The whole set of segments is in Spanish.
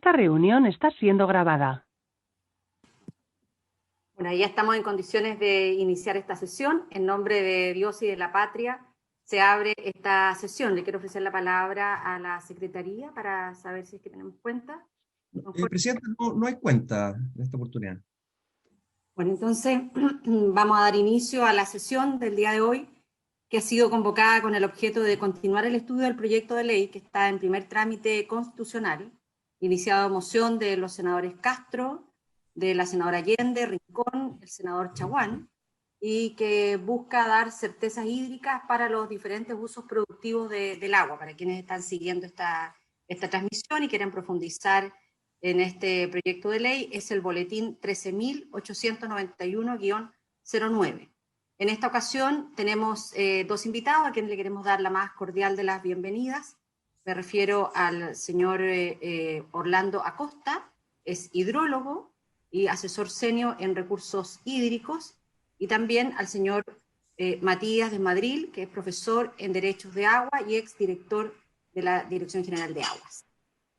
Esta reunión está siendo grabada. Bueno, ya estamos en condiciones de iniciar esta sesión. En nombre de Dios y de la patria, se abre esta sesión. Le quiero ofrecer la palabra a la Secretaría para saber si es que tenemos cuenta. Presidente, no hay cuenta en esta oportunidad. Bueno, entonces vamos a dar inicio a la sesión del día de hoy, que ha sido convocada con el objeto de continuar el estudio del proyecto de ley que está en primer trámite constitucional, iniciado a moción de los senadores Castro, de la senadora Allende, Rincón, el senador Chaguán, y que busca dar certezas hídricas para los diferentes usos productivos del agua, para quienes están siguiendo esta transmisión y quieren profundizar en este proyecto de ley. Es el boletín 13.891-09. En esta ocasión tenemos dos invitados a quienes le queremos dar la más cordial de las bienvenidas. Me refiero al señor Orlando Acosta, es hidrólogo y asesor senior en recursos hídricos, y también al señor Matías de Madril, que es profesor en Derechos de Agua y exdirector de la Dirección General de Aguas.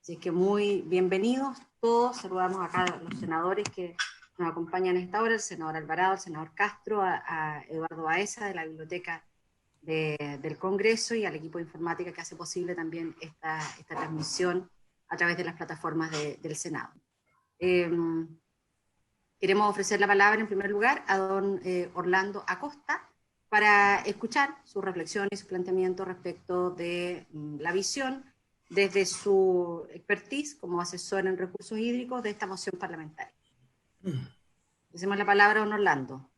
Así que muy bienvenidos todos. Saludamos acá a los senadores que nos acompañan a esta hora, el senador Alvarado, el senador Castro, a Eduardo Baeza de la Biblioteca del Congreso y al equipo de informática que hace posible también esta transmisión a través de las plataformas del Senado. Queremos ofrecer la palabra en primer lugar a don Orlando Acosta para escuchar sus reflexiones y sus planteamientos respecto de la visión desde su expertise como asesor en recursos hídricos de esta moción parlamentaria. Hacemos la palabra a don Orlando.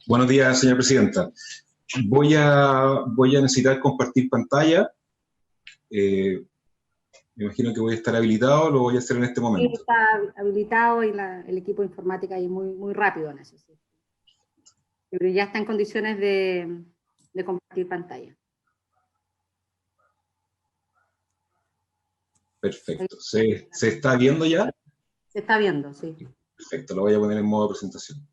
Buenos días, señora presidenta. Voy a necesitar compartir pantalla. Me imagino que voy a estar habilitado, lo voy a hacer en este momento. Sí, está habilitado y el equipo de informática ahí muy rápido en eso. Sí. Pero ya está en condiciones de compartir pantalla. Perfecto. ¿Se está viendo ya? Se está viendo, sí. Perfecto, lo voy a poner en modo presentación.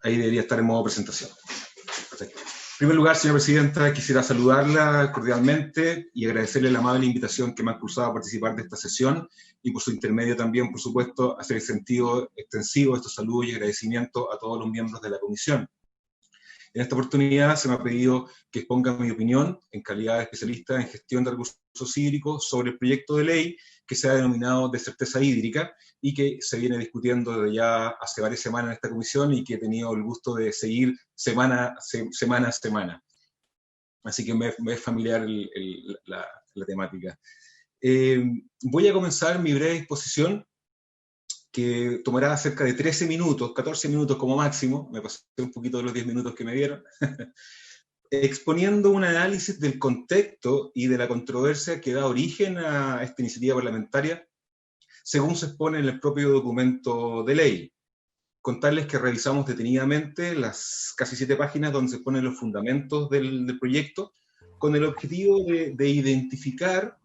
Ahí debería estar en modo presentación. Perfecto. En primer lugar, señora presidenta, quisiera saludarla cordialmente y agradecerle la amable invitación que me ha cruzado a participar de esta sesión y por su intermedio también, por supuesto, hacer el sentido extensivo de estos saludos y agradecimientos a todos los miembros de la comisión. En esta oportunidad se me ha pedido que exponga mi opinión en calidad de especialista en gestión de recursos hídricos sobre el proyecto de ley que se ha denominado de certeza hídrica y que se viene discutiendo desde ya hace varias semanas en esta comisión y que he tenido el gusto de seguir semana a semana. Así que me es familiar la temática. Voy a comenzar mi breve exposición, que tomará cerca de 13 minutos, 14 minutos como máximo, me pasé un poquito de los 10 minutos que me dieron, exponiendo un análisis del contexto y de la controversia que da origen a esta iniciativa parlamentaria, según se expone en el propio documento de ley. Contarles que revisamos detenidamente las casi 7 páginas donde se exponen los fundamentos del proyecto, con el objetivo de identificar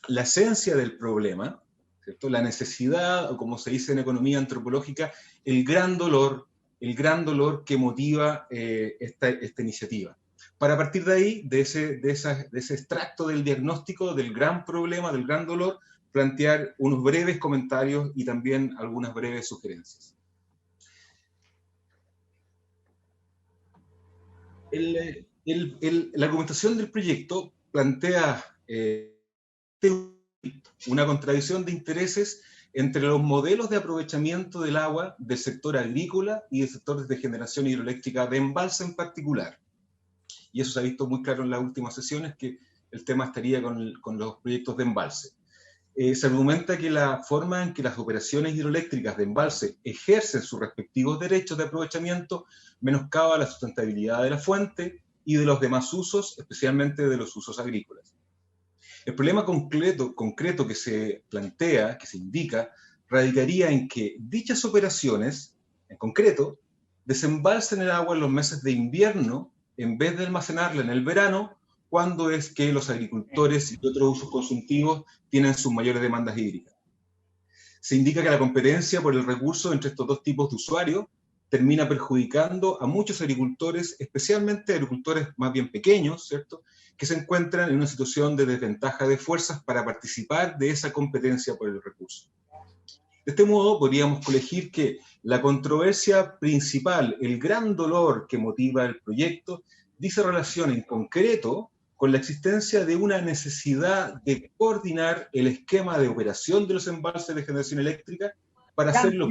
la esencia del problema, ¿cierto? La necesidad, o como se dice en economía antropológica, el gran dolor que motiva esta iniciativa. Para partir de ahí, de ese extracto del diagnóstico del gran problema, del gran dolor, plantear unos breves comentarios y también algunas breves sugerencias. La argumentación del proyecto plantea una contradicción de intereses entre los modelos de aprovechamiento del agua del sector agrícola y del sector de generación hidroeléctrica de embalse en particular. Y eso se ha visto muy claro en las últimas sesiones, que el tema estaría con los proyectos de embalse. Se argumenta que la forma en que las operaciones hidroeléctricas de embalse ejercen sus respectivos derechos de aprovechamiento menoscaba la sustentabilidad de la fuente y de los demás usos, especialmente de los usos agrícolas. El problema concreto que se plantea, que se indica, radicaría en que dichas operaciones, en concreto, desembalsen el agua en los meses de invierno en vez de almacenarla en el verano, cuando es que los agricultores y otros usos consultivos tienen sus mayores demandas hídricas. Se indica que la competencia por el recurso entre estos dos tipos de usuarios termina perjudicando a muchos agricultores, especialmente agricultores más bien pequeños, ¿cierto?, que se encuentran en una situación de desventaja de fuerzas para participar de esa competencia por el recurso. De este modo, podríamos colegir que la controversia principal, el gran dolor que motiva el proyecto, dice relación en concreto con la existencia de una necesidad de coordinar el esquema de operación de los embalses de generación eléctrica para hacerlo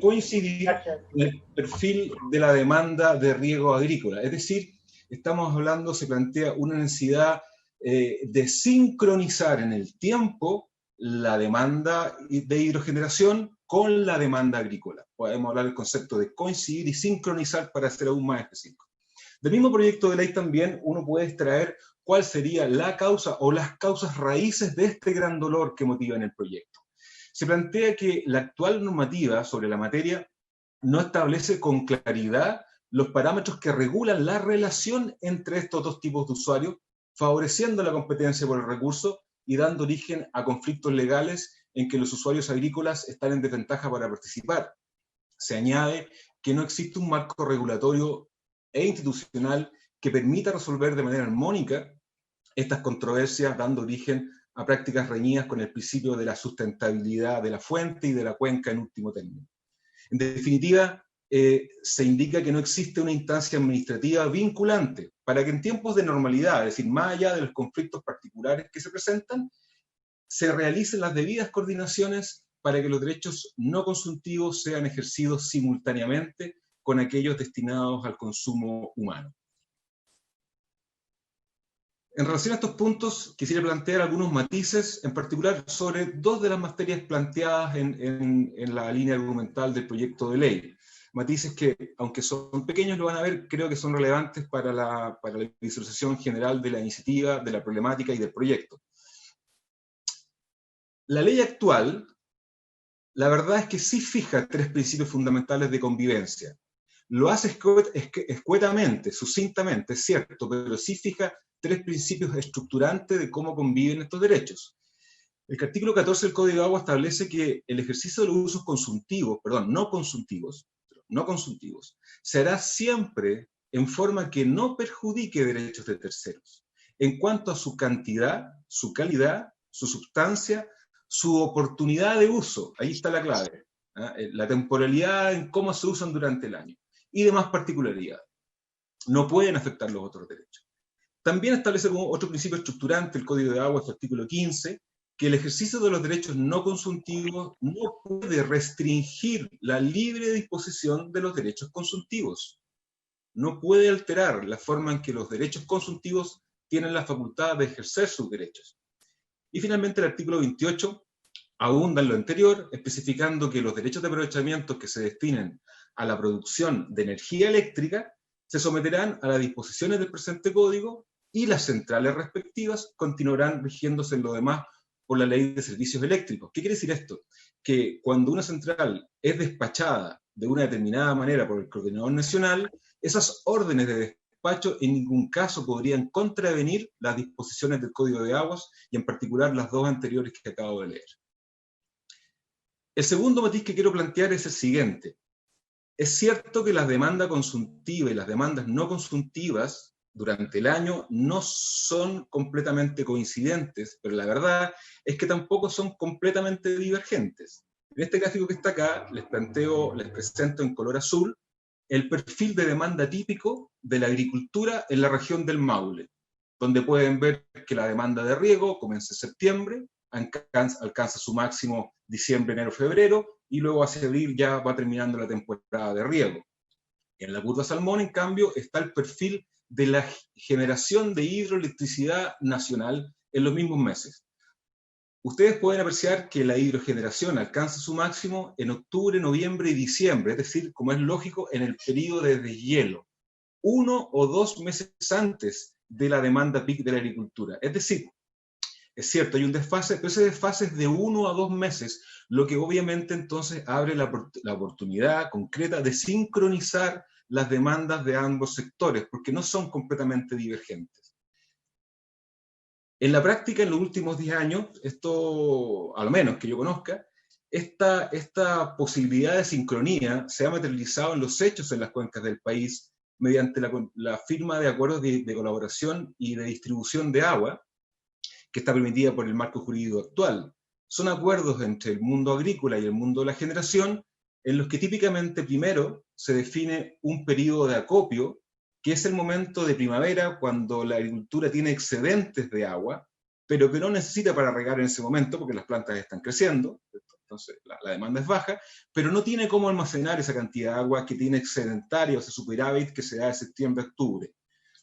coincidir con el perfil de la demanda de riego agrícola. Es decir, estamos hablando, se plantea una necesidad de sincronizar en el tiempo la demanda de hidrogeneración con la demanda agrícola. Podemos hablar del concepto de coincidir y sincronizar para ser aún más específico. Del mismo proyecto de ley también uno puede extraer cuál sería la causa o las causas raíces de este gran dolor que motiva en el proyecto. Se plantea que la actual normativa sobre la materia no establece con claridad los parámetros que regulan la relación entre estos dos tipos de usuarios, favoreciendo la competencia por el recurso y dando origen a conflictos legales en que los usuarios agrícolas están en desventaja para participar. Se añade que no existe un marco regulatorio e institucional que permita resolver de manera armónica estas controversias, dando origen a prácticas reñidas con el principio de la sustentabilidad de la fuente y de la cuenca en último término. En definitiva, se indica que no existe una instancia administrativa vinculante para que en tiempos de normalidad, es decir, más allá de los conflictos particulares que se presentan, se realicen las debidas coordinaciones para que los derechos no consultivos sean ejercidos simultáneamente con aquellos destinados al consumo humano. En relación a estos puntos, quisiera plantear algunos matices, en particular sobre dos de las materias planteadas en la línea argumental del proyecto de ley. Matices que, aunque son pequeños, lo van a ver, creo que son relevantes para la visualización general de la iniciativa, de la problemática y del proyecto. La ley actual, la verdad es que sí fija tres principios fundamentales de convivencia. Lo hace escuetamente, sucintamente, es cierto, pero sí fija tres principios estructurantes de cómo conviven estos derechos. El artículo 14 del Código de Agua establece que el ejercicio de los usos consumtivos, no consumtivos, se hará siempre en forma que no perjudique derechos de terceros, en cuanto a su cantidad, su calidad, su sustancia, su oportunidad de uso, ahí está la clave, la temporalidad en cómo se usan durante el año, y demás particularidades. No pueden afectar los otros derechos. También establece como otro principio estructurante el Código de Agua, su artículo 15, que el ejercicio de los derechos no consumtivos no puede restringir la libre disposición de los derechos consumtivos. No puede alterar la forma en que los derechos consumtivos tienen la facultad de ejercer sus derechos. Y finalmente el artículo 28 abunda en lo anterior, especificando que los derechos de aprovechamiento que se destinen a la producción de energía eléctrica se someterán a las disposiciones del presente código y las centrales respectivas continuarán rigiéndose en lo demás por la Ley de Servicios Eléctricos. ¿Qué quiere decir esto? Que cuando una central es despachada de una determinada manera por el Coordinador Nacional, esas órdenes de despacho en ningún caso podrían contravenir las disposiciones del Código de Aguas y en particular las dos anteriores que acabo de leer. El segundo matiz que quiero plantear es el siguiente. Es cierto que las demandas consultivas y las demandas no consultivas durante el año no son completamente coincidentes, pero la verdad es que tampoco son completamente divergentes. En este gráfico que está acá, les presento en color azul el perfil de demanda típico de la agricultura en la región del Maule, donde pueden ver que la demanda de riego comienza en septiembre, alcanza su máximo diciembre, enero, febrero, y luego hacia abril ya va terminando la temporada de riego. En la curva salmón, en cambio, está el perfil de la generación de hidroelectricidad nacional en los mismos meses. Ustedes pueden apreciar que la hidrogeneración alcanza su máximo en octubre, noviembre y diciembre, es decir, como es lógico, en el periodo de deshielo, 1 o 2 meses antes de la demanda peak de la agricultura. Es decir, es cierto, hay un desfase, pero ese desfase es de 1 a 2 meses, lo que obviamente entonces abre la oportunidad concreta de sincronizar las demandas de ambos sectores, porque no son completamente divergentes. En la práctica, en los últimos 10 años, esto, al menos que yo conozca, esta posibilidad de sincronía se ha materializado en los hechos en las cuencas del país mediante la firma de acuerdos de colaboración y de distribución de agua, que está permitida por el marco jurídico actual. Son acuerdos entre el mundo agrícola y el mundo de la generación, en los que típicamente primero se define un periodo de acopio, que es el momento de primavera cuando la agricultura tiene excedentes de agua, pero que no necesita para regar en ese momento porque las plantas están creciendo, entonces la demanda es baja, pero no tiene cómo almacenar esa cantidad de agua que tiene excedentaria, o sea, superávit, que se da de septiembre a octubre.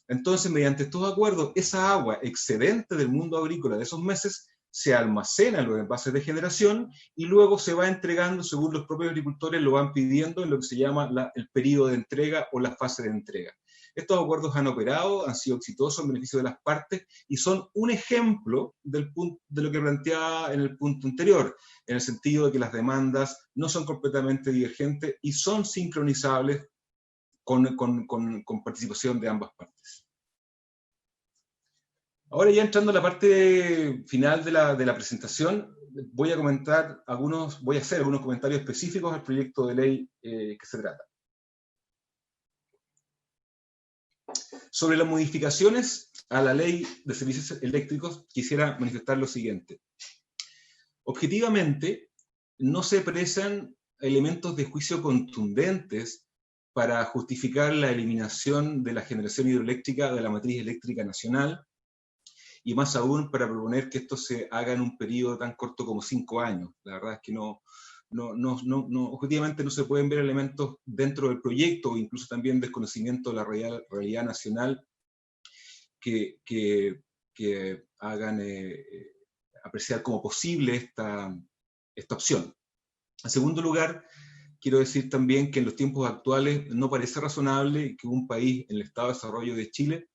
Entonces, mediante estos acuerdos, esa agua excedente del mundo agrícola de esos meses se almacena en los envases de generación y luego se va entregando según los propios agricultores lo van pidiendo en lo que se llama el periodo de entrega o la fase de entrega. Estos acuerdos han operado, han sido exitosos en beneficio de las partes y son un ejemplo de lo que planteaba en el punto anterior, en el sentido de que las demandas no son completamente divergentes y son sincronizables con participación de ambas partes. Ahora ya entrando a la parte final de la presentación, voy a hacer algunos comentarios específicos al proyecto de ley que se trata. Sobre las modificaciones a la Ley de Servicios Eléctricos, quisiera manifestar lo siguiente. Objetivamente, no se aprecian elementos de juicio contundentes para justificar la eliminación de la generación hidroeléctrica de la matriz eléctrica nacional, y más aún para proponer que esto se haga en un periodo tan corto como 5 años. La verdad es que objetivamente no se pueden ver elementos dentro del proyecto, o incluso también desconocimiento de la realidad nacional que hagan apreciar como posible esta opción. En segundo lugar, quiero decir también que en los tiempos actuales no parece razonable que un país en el estado de desarrollo de Chile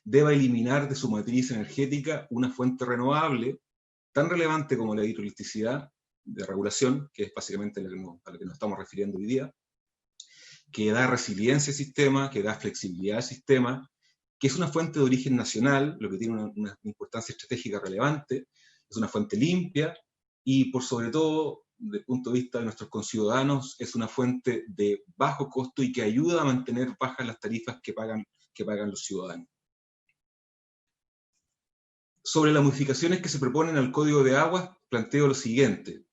deba eliminar de su matriz energética una fuente renovable tan relevante como la hidroelectricidad de regulación, que es básicamente a lo que nos estamos refiriendo hoy día, que da resiliencia al sistema, que da flexibilidad al sistema, que es una fuente de origen nacional, lo que tiene una importancia estratégica relevante, es una fuente limpia, y por sobre todo, desde el punto de vista de nuestros conciudadanos, es una fuente de bajo costo y que ayuda a mantener bajas las tarifas que pagan los ciudadanos. Sobre las modificaciones que se proponen al Código de Aguas, planteo lo siguiente.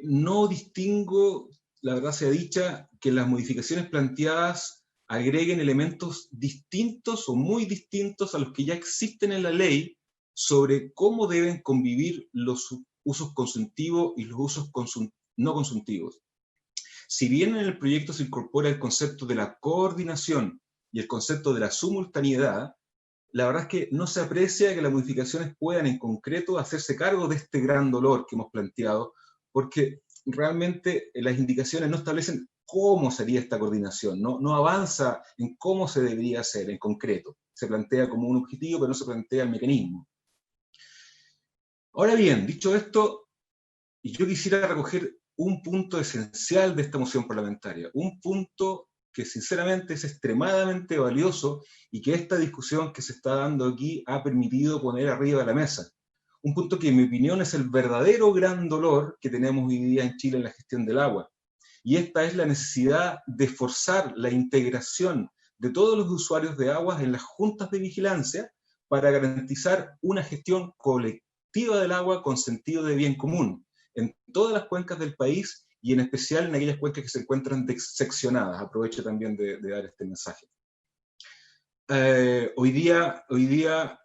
No distingo, la verdad sea dicha, que las modificaciones planteadas agreguen elementos distintos o muy distintos a los que ya existen en la ley sobre cómo deben convivir los usos consuntivos y los usos no consuntivos. Si bien en el proyecto se incorpora el concepto de la coordinación y el concepto de la simultaneidad, la verdad es que no se aprecia que las modificaciones puedan en concreto hacerse cargo de este gran dolor que hemos planteado, porque realmente las indicaciones no establecen cómo sería esta coordinación, no avanza en cómo se debería hacer en concreto. Se plantea como un objetivo, pero no se plantea el mecanismo. Ahora bien, dicho esto, yo quisiera recoger un punto esencial de esta moción parlamentaria, un punto que sinceramente es extremadamente valioso y que esta discusión que se está dando aquí ha permitido poner arriba de la mesa. Un punto que en mi opinión es el verdadero gran dolor que tenemos hoy día en Chile en la gestión del agua. Y esta es la necesidad de forzar la integración de todos los usuarios de aguas en las juntas de vigilancia para garantizar una gestión colectiva del agua con sentido de bien común en todas las cuencas del país y en especial en aquellas cuencas que se encuentran seccionadas. Aprovecho también de dar este mensaje. Hoy día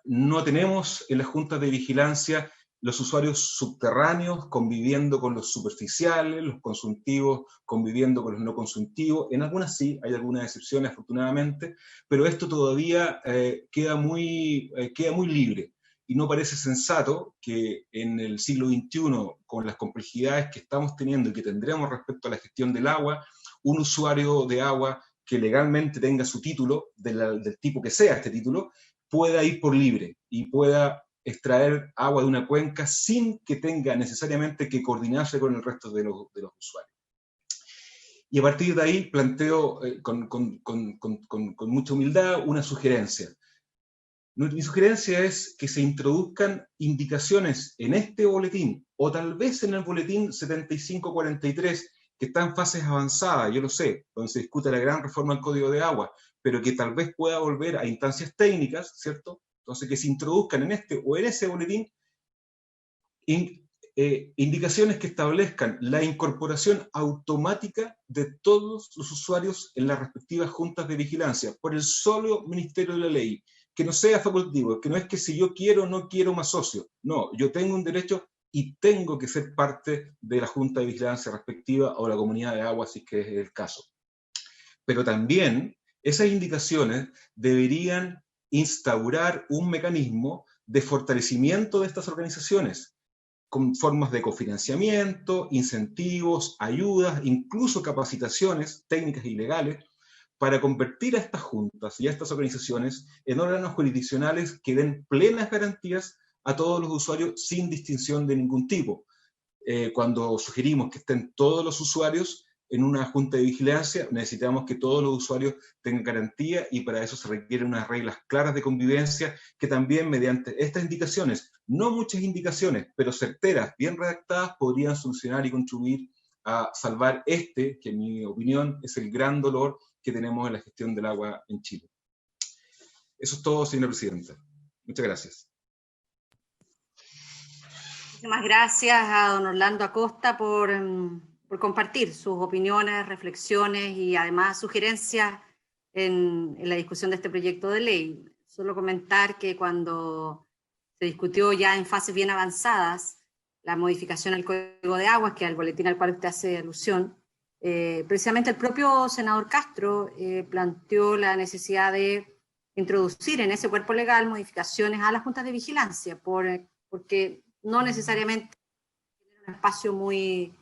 no tenemos en las juntas de vigilancia los usuarios subterráneos conviviendo con los superficiales, los consuntivos conviviendo con los no consuntivos. En algunas sí, hay algunas excepciones afortunadamente, pero esto todavía queda muy libre. Y no parece sensato que en el siglo XXI, con las complejidades que estamos teniendo y que tendremos respecto a la gestión del agua, un usuario de agua que legalmente tenga su título, del tipo que sea este título, pueda ir por libre y pueda extraer agua de una cuenca sin que tenga necesariamente que coordinarse con el resto de los usuarios. Y a partir de ahí planteo con mucha humildad una sugerencia. Mi sugerencia es que se introduzcan indicaciones en este boletín, o tal vez en el boletín 7543, que está en fases avanzadas, yo lo sé, donde se discute la gran reforma del Código de Agua, pero que tal vez pueda volver a instancias técnicas, ¿cierto? Entonces, que se introduzcan en este o en ese boletín indicaciones que establezcan la incorporación automática de todos los usuarios en las respectivas juntas de vigilancia por el solo Ministerio de la Ley, que no sea facultativo, que no es que si yo quiero o no quiero más socios, no, yo tengo un derecho y tengo que ser parte de la junta de vigilancia respectiva o la comunidad de agua, si es que es el caso. Pero también esas indicaciones deberían instaurar un mecanismo de fortalecimiento de estas organizaciones, con formas de cofinanciamiento, incentivos, ayudas, incluso capacitaciones técnicas y legales, para convertir a estas juntas y a estas organizaciones en órganos jurisdiccionales que den plenas garantías a todos los usuarios sin distinción de ningún tipo. Cuando sugerimos que estén todos los usuarios en una junta de vigilancia, necesitamos que todos los usuarios tengan garantía, y para eso se requieren unas reglas claras de convivencia que también, mediante estas indicaciones, no muchas indicaciones, pero certeras, bien redactadas, podrían solucionar y contribuir a salvar que en mi opinión es el gran dolor que tenemos en la gestión del agua en Chile. Eso es todo, señora presidenta. Muchas gracias. Muchísimas gracias a don Orlando Acosta por compartir sus opiniones, reflexiones y además sugerencias en la discusión de este proyecto de ley. Solo comentar que cuando se discutió ya en fases bien avanzadas la modificación al Código de Aguas, que es el boletín al cual usted hace alusión, precisamente el propio senador Castro planteó la necesidad de introducir en ese cuerpo legal modificaciones a las juntas de vigilancia, porque no necesariamente tienen un espacio muy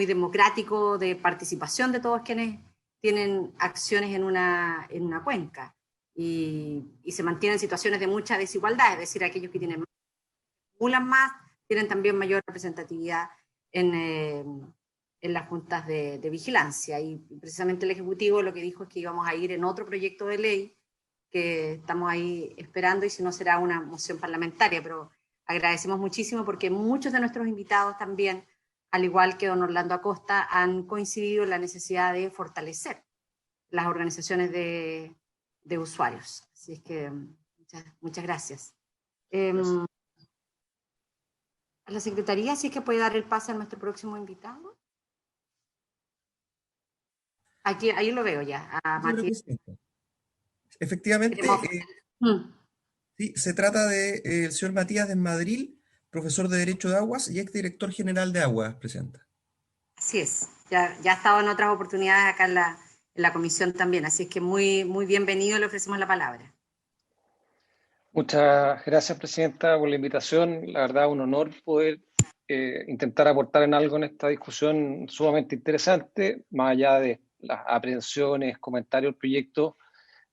democrático de participación de todos quienes tienen acciones en una cuenca, y se mantienen situaciones de mucha desigualdad, es decir, aquellos que tienen más, tienen también mayor representatividad en las juntas de vigilancia. Y precisamente el Ejecutivo lo que dijo es que íbamos a ir en otro proyecto de ley que estamos ahí esperando, y si no será una moción parlamentaria, pero agradecemos muchísimo porque muchos de nuestros invitados también, al igual que don Orlando Acosta, han coincidido en la necesidad de fortalecer las organizaciones de usuarios. Así es que muchas gracias. A la Secretaría, sí que puede dar el pase a nuestro próximo invitado. Ahí lo veo ya, a Matías. Efectivamente, sí, se trata del señor Matías Desmadril, profesor de Derecho de Aguas y exdirector general de Aguas, presidenta. Así es, ya ha estado en otras oportunidades acá en la comisión también, así es que muy bienvenido, le ofrecemos la palabra. Muchas gracias, presidenta, por la invitación. La verdad, un honor poder intentar aportar en algo en esta discusión sumamente interesante, más allá de las aprehensiones, comentarios del proyecto.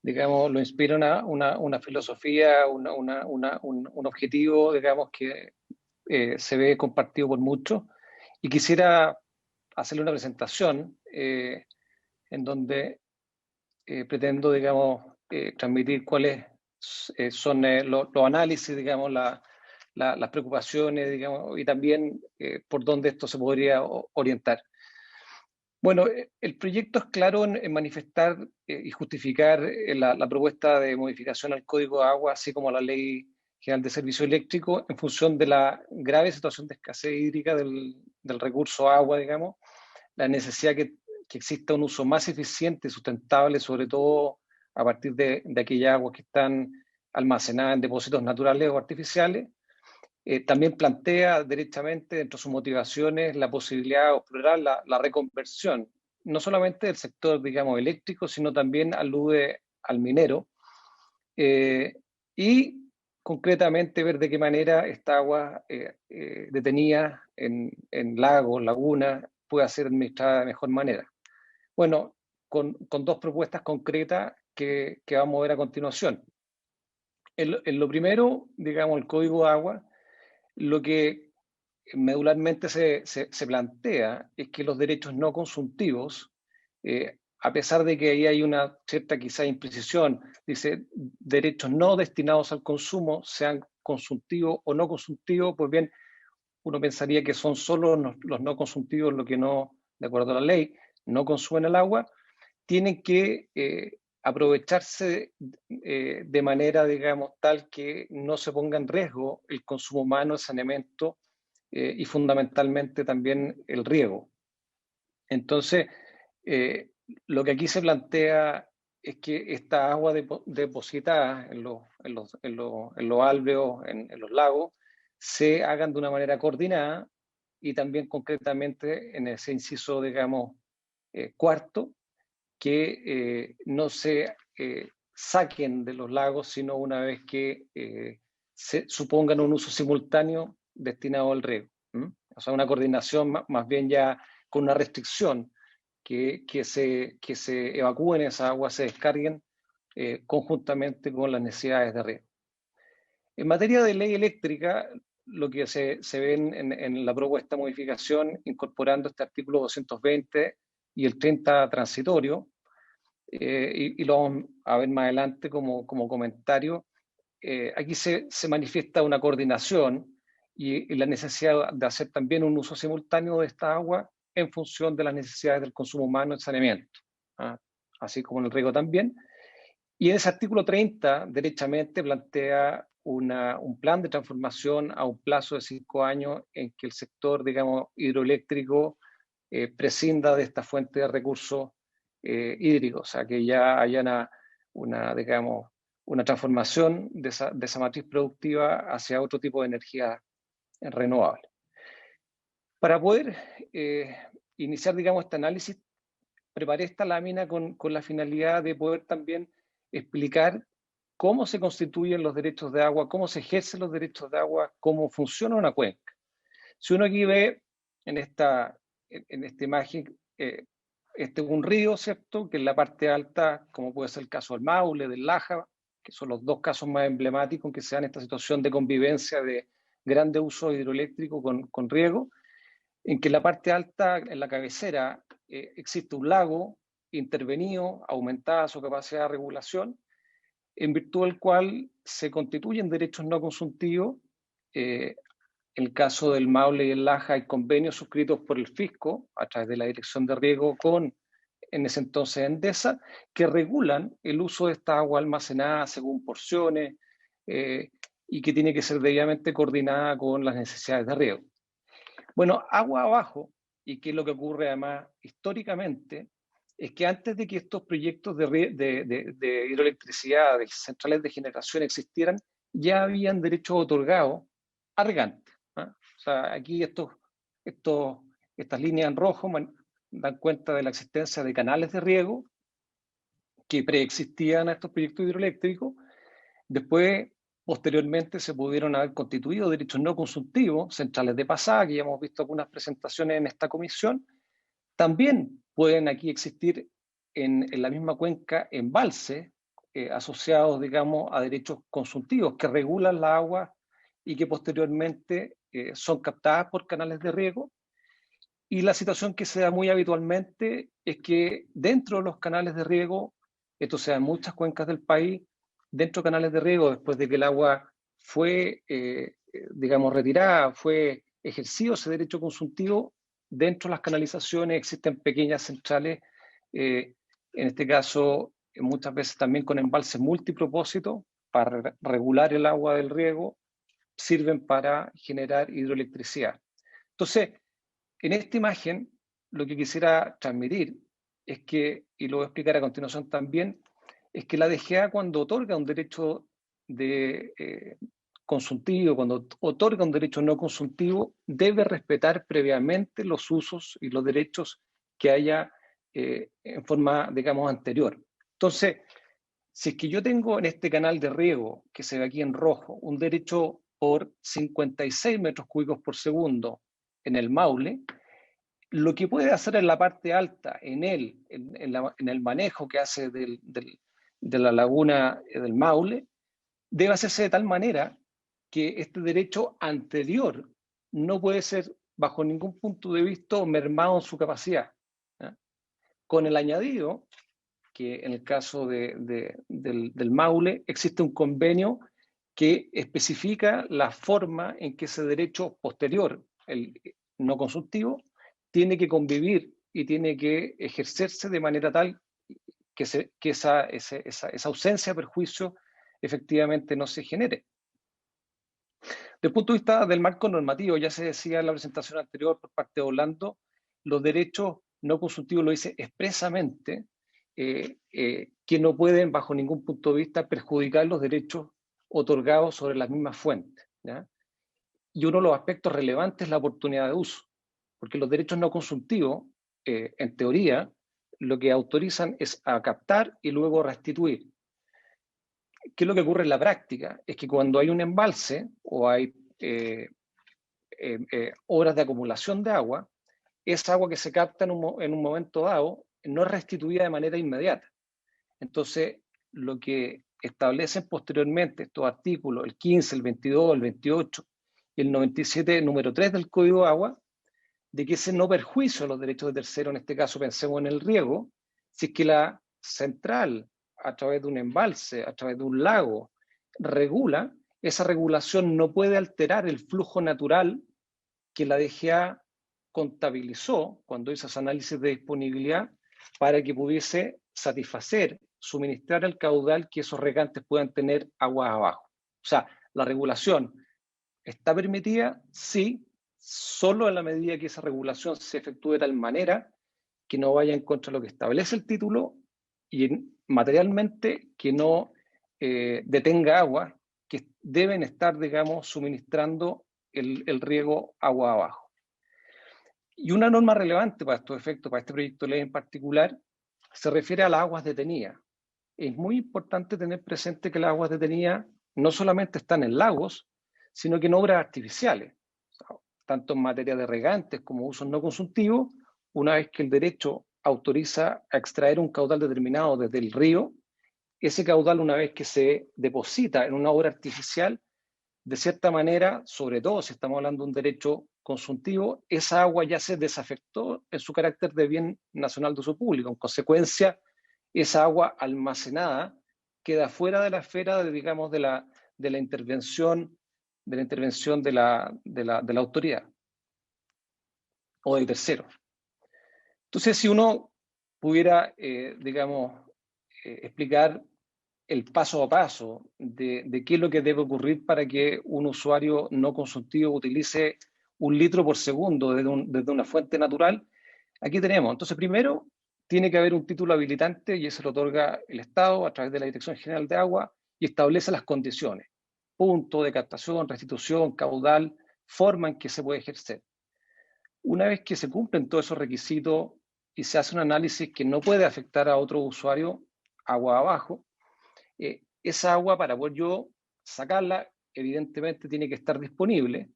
Digamos, lo inspira una filosofía, un objetivo, digamos, que se ve compartido por muchos. Y quisiera hacerle una presentación en donde pretendo, digamos, transmitir cuáles son los análisis, digamos, las preocupaciones, digamos, y también por dónde esto se podría orientar. Bueno, el proyecto es claro en manifestar y justificar la propuesta de modificación al Código de Agua, así como a la Ley General de Servicio Eléctrico, en función de la grave situación de escasez hídrica del recurso agua, digamos, la necesidad que exista un uso más eficiente y sustentable, sobre todo a partir de aquellas aguas que están almacenadas en depósitos naturales o artificiales. También plantea derechamente dentro de sus motivaciones la posibilidad de explorar la reconversión, no solamente del sector, digamos, eléctrico, sino también alude al minero, y concretamente ver de qué manera esta agua detenida en lagos, lagunas, puede ser administrada de mejor manera. Bueno, con dos propuestas concretas que vamos a ver a continuación. En lo primero, digamos, el Código de Agua, lo que medularmente se plantea es que los derechos no consultivos a pesar de que ahí hay una cierta quizá imprecisión, dice derechos no destinados al consumo, sean consultivos o no consultivos, pues bien, uno pensaría que son solo los no consultivos los que no, de acuerdo a la ley, no consumen el agua, tienen que aprovecharse de manera, digamos, tal que no se ponga en riesgo el consumo humano, el saneamiento y fundamentalmente también el riego. Entonces, lo que aquí se plantea es que esta agua depositada en los alveos, en los lagos, se hagan de una manera coordinada y también concretamente en ese inciso, digamos, cuarto, que no se saquen de los lagos, sino una vez que se supongan un uso simultáneo destinado al riego. O sea, una coordinación más bien ya con una restricción, que se evacúen esas aguas, se descarguen conjuntamente con las necesidades de riego. En materia de ley eléctrica, lo que se ve en la propuesta de modificación, incorporando este artículo 220 y el 30 transitorio, y lo vamos a ver más adelante como comentario, aquí se manifiesta una coordinación y la necesidad de hacer también un uso simultáneo de esta agua en función de las necesidades del consumo humano en saneamiento, así como en el riego también. Y en ese artículo 30, derechamente, plantea un plan de transformación a un plazo de 5 años en que el sector, digamos, hidroeléctrico prescinda de esta fuente de recursos hídricos, o sea, que ya haya digamos, una transformación de esa matriz productiva hacia otro tipo de energía renovable. Para poder iniciar, digamos, este análisis, preparé esta lámina con la finalidad de poder también explicar cómo se constituyen los derechos de agua, cómo se ejercen los derechos de agua, cómo funciona una cuenca. Si uno aquí ve en esta imagen, este es un río, ¿cierto?, que en la parte alta, como puede ser el caso del Maule, del Laja, que son los dos casos más emblemáticos en que se da esta situación de convivencia de grande uso hidroeléctrico con riego, en que en la parte alta, en la cabecera, existe un lago intervenido, aumentada su capacidad de regulación, en virtud del cual se constituyen derechos no consultivos. En el caso del Maule y el Laja hay convenios suscritos por el fisco a través de la Dirección de Riego con, en ese entonces, Endesa, que regulan el uso de esta agua almacenada según porciones y que tiene que ser debidamente coordinada con las necesidades de riego. Bueno, agua abajo, y que es lo que ocurre además históricamente, es que antes de que estos proyectos de hidroelectricidad, de centrales de generación existieran, ya habían derechos otorgados a regantes. O sea, aquí estas líneas en rojo dan cuenta de la existencia de canales de riego que preexistían a estos proyectos hidroeléctricos. Después, posteriormente, se pudieron haber constituido derechos no consultivos, centrales de pasada, que ya hemos visto algunas presentaciones en esta comisión. También pueden aquí existir en la misma cuenca embalses asociados, digamos, a derechos consultivos que regulan la agua y que posteriormente son captadas por canales de riego. Y la situación que se da muy habitualmente es que dentro de los canales de riego, esto se da en muchas cuencas del país, dentro de canales de riego, después de que el agua fue, digamos, retirada, fue ejercido ese derecho consultivo, dentro de las canalizaciones existen pequeñas centrales, en este caso muchas veces también con embalses multipropósitos para regular el agua del riego, sirven para generar hidroelectricidad. Entonces, en esta imagen, lo que quisiera transmitir es que, y lo voy a explicar a continuación también, es que la DGA cuando otorga un derecho consultivo, cuando otorga un derecho no consultivo, debe respetar previamente los usos y los derechos que haya en forma, digamos, anterior. Entonces, si es que yo tengo en este canal de riego, que se ve aquí en rojo, un derecho por 56 metros cúbicos por segundo en el Maule, lo que puede hacer en la parte alta, en el manejo que hace de la laguna del Maule, debe hacerse de tal manera que este derecho anterior no puede ser bajo ningún punto de vista mermado en su capacidad. con el añadido que en el caso del Maule existe un convenio que especifica la forma en que ese derecho posterior, el no consultivo, tiene que convivir y tiene que ejercerse de manera tal que esa ausencia de perjuicio efectivamente no se genere. Desde el punto de vista del marco normativo, ya se decía en la presentación anterior por parte de Orlando, los derechos no consultivos lo dice expresamente, que no pueden bajo ningún punto de vista perjudicar los derechos otorgados sobre las mismas fuentes, ¿ya? Y uno de los aspectos relevantes es la oportunidad de uso, porque los derechos no consultivos, en teoría, lo que autorizan es a captar y luego restituir. ¿Qué es lo que ocurre en la práctica? Es que cuando hay un embalse o hay horas de acumulación de agua, esa agua que se capta en un momento dado no es restituida de manera inmediata. Entonces, lo que establecen posteriormente estos artículos, el 15, el 22, el 28 y el 97, número 3 del Código de Agua, de que ese no perjuicio a los derechos de tercero, en este caso pensemos en el riego, si es que la central, a través de un embalse, a través de un lago, regula, esa regulación no puede alterar el flujo natural que la DGA contabilizó cuando hizo ese análisis de disponibilidad para que pudiese satisfacer, suministrar el caudal que esos regantes puedan tener aguas abajo. O sea, la regulación está permitida, sí, solo en la medida que esa regulación se efectúe de tal manera que no vaya en contra de lo que establece el título y materialmente que no detenga agua que deben estar, digamos, suministrando el riego agua abajo. Y una norma relevante para estos efectos, para este proyecto de ley en particular, se refiere a las aguas detenidas. Es muy importante tener presente que las aguas detenidas no solamente están en lagos, sino que en obras artificiales, tanto en materia de regantes como usos no consultivos. Una vez que el derecho autoriza a extraer un caudal determinado desde el río, ese caudal, una vez que se deposita en una obra artificial, de cierta manera, sobre todo si estamos hablando de un derecho consultivo, esa agua ya se desafectó en su carácter de bien nacional de uso público. En consecuencia, esa agua almacenada queda fuera de la esfera, digamos, de la intervención de la autoridad o del tercero. Entonces, si uno pudiera, digamos, explicar el paso a paso de qué es lo que debe ocurrir para que un usuario no consultivo utilice 1 litro por segundo desde una fuente natural, aquí tenemos. Entonces, primero, tiene que haber un título habilitante y eso lo otorga el Estado a través de la Dirección General de Agua y establece las condiciones: punto de captación, restitución, caudal, forma en que se puede ejercer. Una vez que se cumplen todos esos requisitos y se hace un análisis que no puede afectar a otro usuario agua abajo, esa agua, para poder yo sacarla, evidentemente tiene que estar disponible,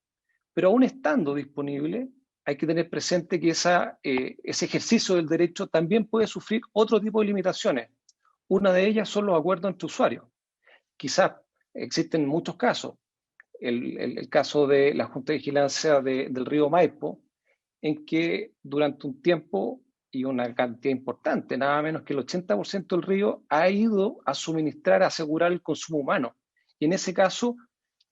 pero aún estando disponible, hay que tener presente que ese ejercicio del derecho también puede sufrir otro tipo de limitaciones. Una de ellas son los acuerdos entre usuarios. Quizás existen muchos casos. El caso de la Junta de Vigilancia del río Maipo, en que durante un tiempo y una cantidad importante, nada menos que el 80% del río, ha ido a suministrar, a asegurar el consumo humano. Y en ese caso,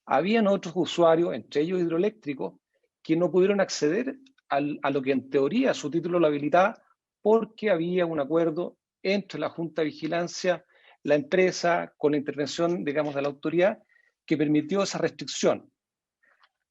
habían otros usuarios, entre ellos hidroeléctricos, que no pudieron acceder a lo que en teoría su título lo habilitaba, porque había un acuerdo entre la Junta de Vigilancia, la empresa, con la intervención, digamos, de la autoridad, que permitió esa restricción.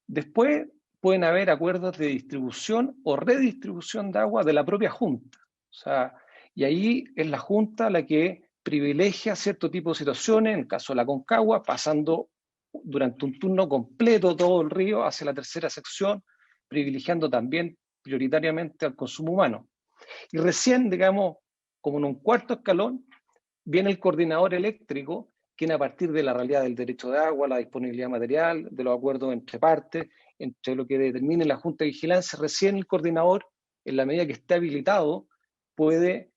Después pueden haber acuerdos de distribución o redistribución de agua de la propia Junta. O sea, y ahí es la Junta la que privilegia cierto tipo de situaciones, en el caso de la Concagua, pasando durante un turno completo todo el río hacia la tercera sección, privilegiando también prioritariamente al consumo humano. Y recién, digamos, como en un cuarto escalón, viene el coordinador eléctrico, quien a partir de la realidad del derecho de agua, la disponibilidad material, de los acuerdos entre partes, entre lo que determine la Junta de Vigilancia, recién el coordinador, en la medida que esté habilitado, puede,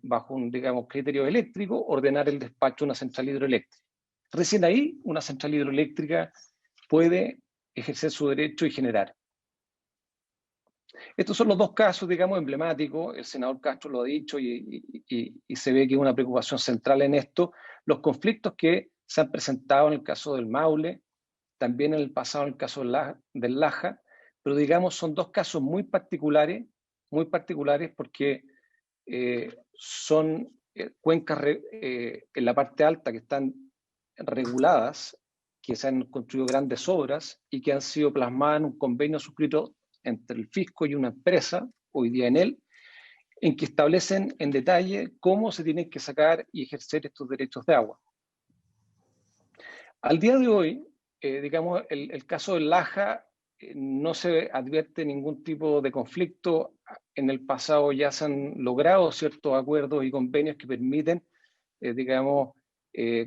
bajo un, digamos, criterio eléctrico, ordenar el despacho de una central hidroeléctrica. Recién ahí, una central hidroeléctrica puede ejercer su derecho y generar. Estos son los dos casos, digamos, emblemáticos. El senador Castro lo ha dicho y se ve que hay una preocupación central en esto. Los conflictos que se han presentado en el caso del Maule, también en el pasado en el caso del Laja, pero digamos son dos casos muy particulares porque son cuencas en la parte alta que están reguladas, que se han construido grandes obras y que han sido plasmadas en un convenio suscrito entre el fisco y una empresa, hoy día en él, en que establecen en detalle cómo se tienen que sacar y ejercer estos derechos de agua. Al día de hoy, digamos, el caso del Laja no se advierte ningún tipo de conflicto. En el pasado ya se han logrado ciertos acuerdos y convenios que permiten, digamos,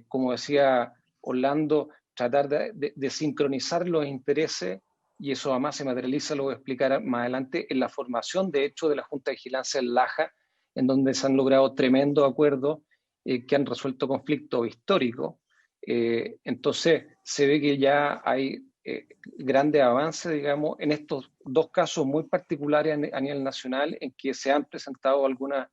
como decía Orlando, tratar de sincronizar los intereses, y eso además se materializa, lo voy a explicar más adelante, en la formación, de hecho, de la Junta de Vigilancia del Laja, en donde se han logrado tremendos acuerdos que han resuelto conflictos históricos. Entonces, se ve que ya hay grandes avances, digamos, en estos dos casos muy particulares a nivel nacional, en que se han presentado algunos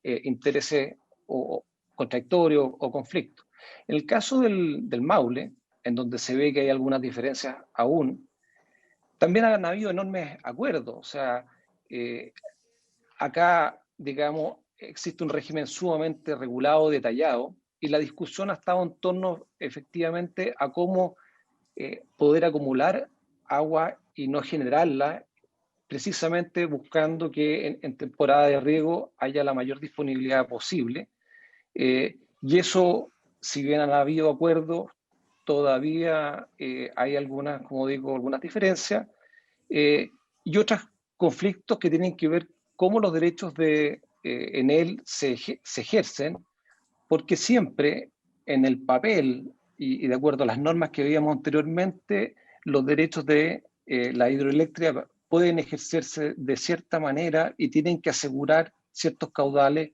intereses o contradictorios o conflictos. En el caso del Maule, en donde se ve que hay algunas diferencias aún, también han habido enormes acuerdos. O sea, acá, digamos, existe un régimen sumamente regulado, detallado, y la discusión ha estado en torno efectivamente a cómo poder acumular agua y no generarla, precisamente buscando que en temporada de riego haya la mayor disponibilidad posible. Y eso, si bien han habido acuerdos, todavía hay algunas, como digo, algunas diferencias y otros conflictos que tienen que ver cómo los derechos en él se ejercen, porque siempre en el papel y de acuerdo a las normas que veíamos anteriormente, los derechos de la hidroeléctrica pueden ejercerse de cierta manera y tienen que asegurar ciertos caudales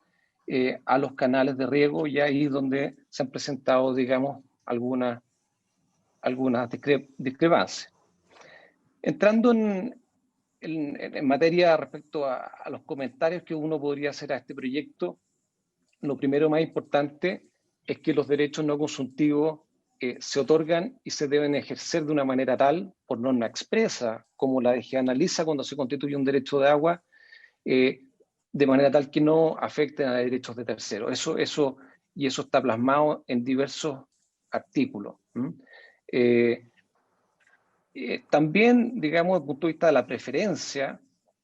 a los canales de riego, y ahí donde se han presentado, digamos, algunas discrepancias. Entrando en materia respecto a los comentarios que uno podría hacer a este proyecto, lo primero más importante es que los derechos no consultivos se otorgan y se deben ejercer de una manera tal, por norma expresa, como la DGA analiza cuando se constituye un derecho de agua, de manera tal que no afecten a derechos de terceros. Eso está plasmado en diversos artículos. También, digamos, desde el punto de vista de la preferencia,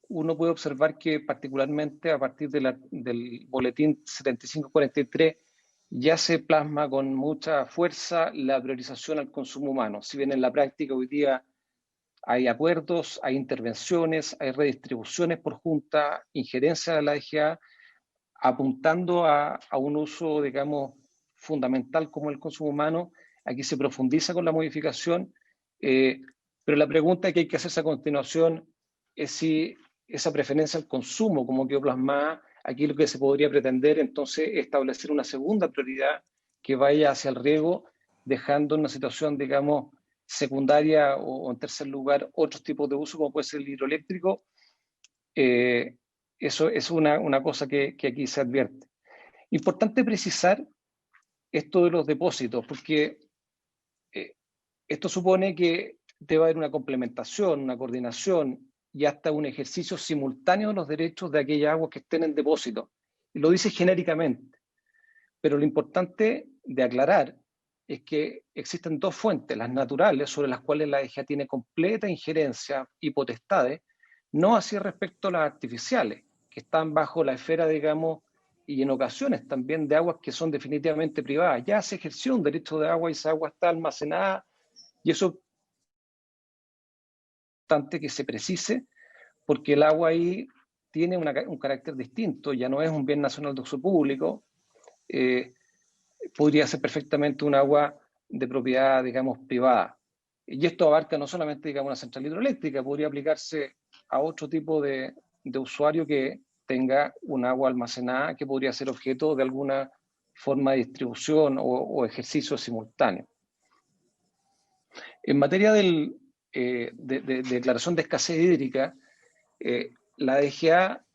uno puede observar que particularmente a partir del boletín 7543 ya se plasma con mucha fuerza la priorización al consumo humano. Si bien en la práctica hoy día hay acuerdos, hay intervenciones, hay redistribuciones por junta, injerencia de la DGA, apuntando a un uso, digamos, fundamental como el consumo humano. Aquí se profundiza con la modificación, pero la pregunta que hay que hacerse a continuación es si esa preferencia al consumo, como quedó plasmada, aquí lo que se podría pretender entonces es establecer una segunda prioridad que vaya hacia el riego, dejando en una situación, digamos, secundaria o en tercer lugar otros tipos de uso, como puede ser el hidroeléctrico. Eso es una cosa que aquí se advierte. Importante precisar esto de los depósitos, porque esto supone que debe haber una complementación, una coordinación y hasta un ejercicio simultáneo de los derechos de aquellas aguas que estén en depósito. Y lo dice genéricamente. Pero lo importante de aclarar es que existen dos fuentes, las naturales, sobre las cuales la DGA tiene completa injerencia y potestades, no así respecto a las artificiales, que están bajo la esfera, digamos, y en ocasiones también de aguas que son definitivamente privadas. Ya se ejerció un derecho de agua y esa agua está almacenada, y eso es importante que se precise, porque el agua ahí tiene un carácter distinto, ya no es un bien nacional de uso público, podría ser perfectamente un agua de propiedad, digamos, privada. Y esto abarca no solamente, digamos, una central hidroeléctrica, podría aplicarse a otro tipo de usuario que tenga un agua almacenada que podría ser objeto de alguna forma de distribución o ejercicio simultáneo. En materia de declaración de escasez hídrica, la DGA,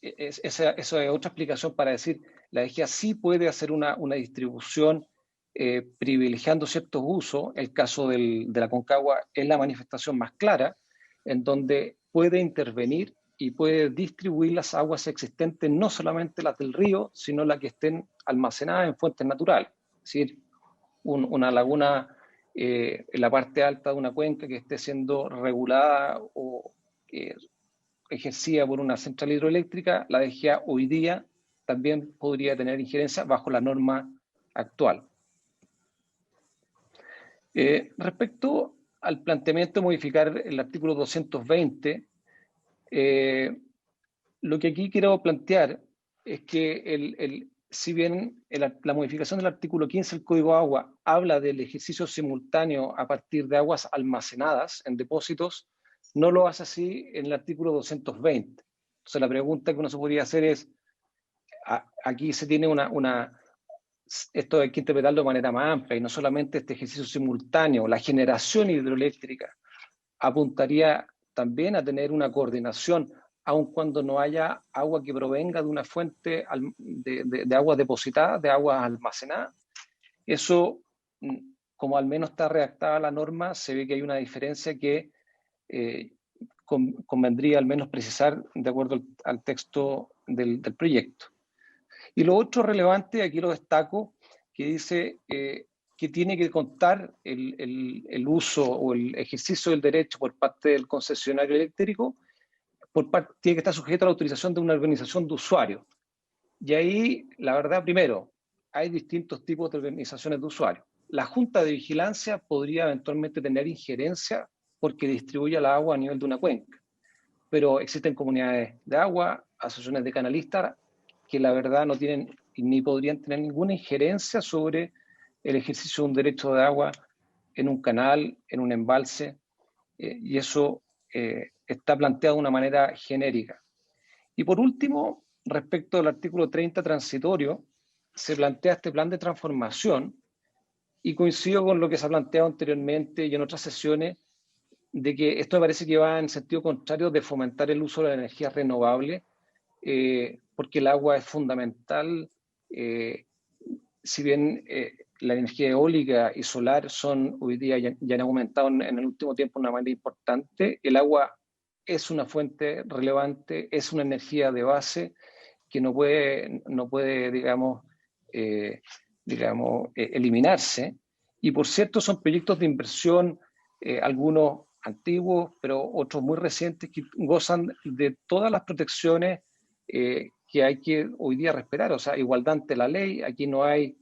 eso es otra explicación para decir, la DGA sí puede hacer una distribución privilegiando ciertos usos. El caso de la Aconcagua es la manifestación más clara, en donde puede intervenir y puede distribuir las aguas existentes, no solamente las del río, sino las que estén almacenadas en fuentes naturales. Es decir, una laguna en la parte alta de una cuenca que esté siendo regulada o ejercida por una central hidroeléctrica, la DGA hoy día también podría tener injerencia bajo la norma actual. Respecto al planteamiento de modificar el artículo 220, lo que aquí quiero plantear es que si bien la modificación del artículo 15 del Código de Agua habla del ejercicio simultáneo a partir de aguas almacenadas en depósitos, no lo hace así en el artículo 220. Entonces la pregunta que uno se podría hacer es, aquí se tiene esto hay que interpretarlo de manera más amplia, y no solamente este ejercicio simultáneo, la generación hidroeléctrica apuntaría también a tener una coordinación, aun cuando no haya agua que provenga de una fuente de aguas depositadas, de aguas almacenadas. Eso, como al menos está redactada la norma, se ve que hay una diferencia que convendría al menos precisar de acuerdo al texto del proyecto. Y lo otro relevante, aquí lo destaco, que dice que tiene que contar el uso o el ejercicio del derecho por parte del concesionario eléctrico, tiene que estar sujeto a la autorización de una organización de usuarios. Y ahí, la verdad, primero, hay distintos tipos de organizaciones de usuarios. La Junta de Vigilancia podría eventualmente tener injerencia porque distribuye la agua a nivel de una cuenca. Pero existen comunidades de agua, asociaciones de canalistas, que la verdad no tienen ni podrían tener ninguna injerencia sobre el ejercicio de un derecho de agua en un canal, en un embalse, y eso está planteado de una manera genérica. Y por último, respecto al artículo 30 transitorio, se plantea este plan de transformación, y coincido con lo que se ha planteado anteriormente y en otras sesiones, de que esto me parece que va en sentido contrario de fomentar el uso de la energía renovable, porque el agua es fundamental. Si bien la energía eólica y solar son hoy día ya han aumentado en el último tiempo de una manera importante, el agua es una fuente relevante, es una energía de base que no puede digamos, eliminarse. Y por cierto, son proyectos de inversión, algunos antiguos, pero otros muy recientes, que gozan de todas las protecciones que hay que hoy día respetar. O sea, igualdad ante la ley, aquí no hay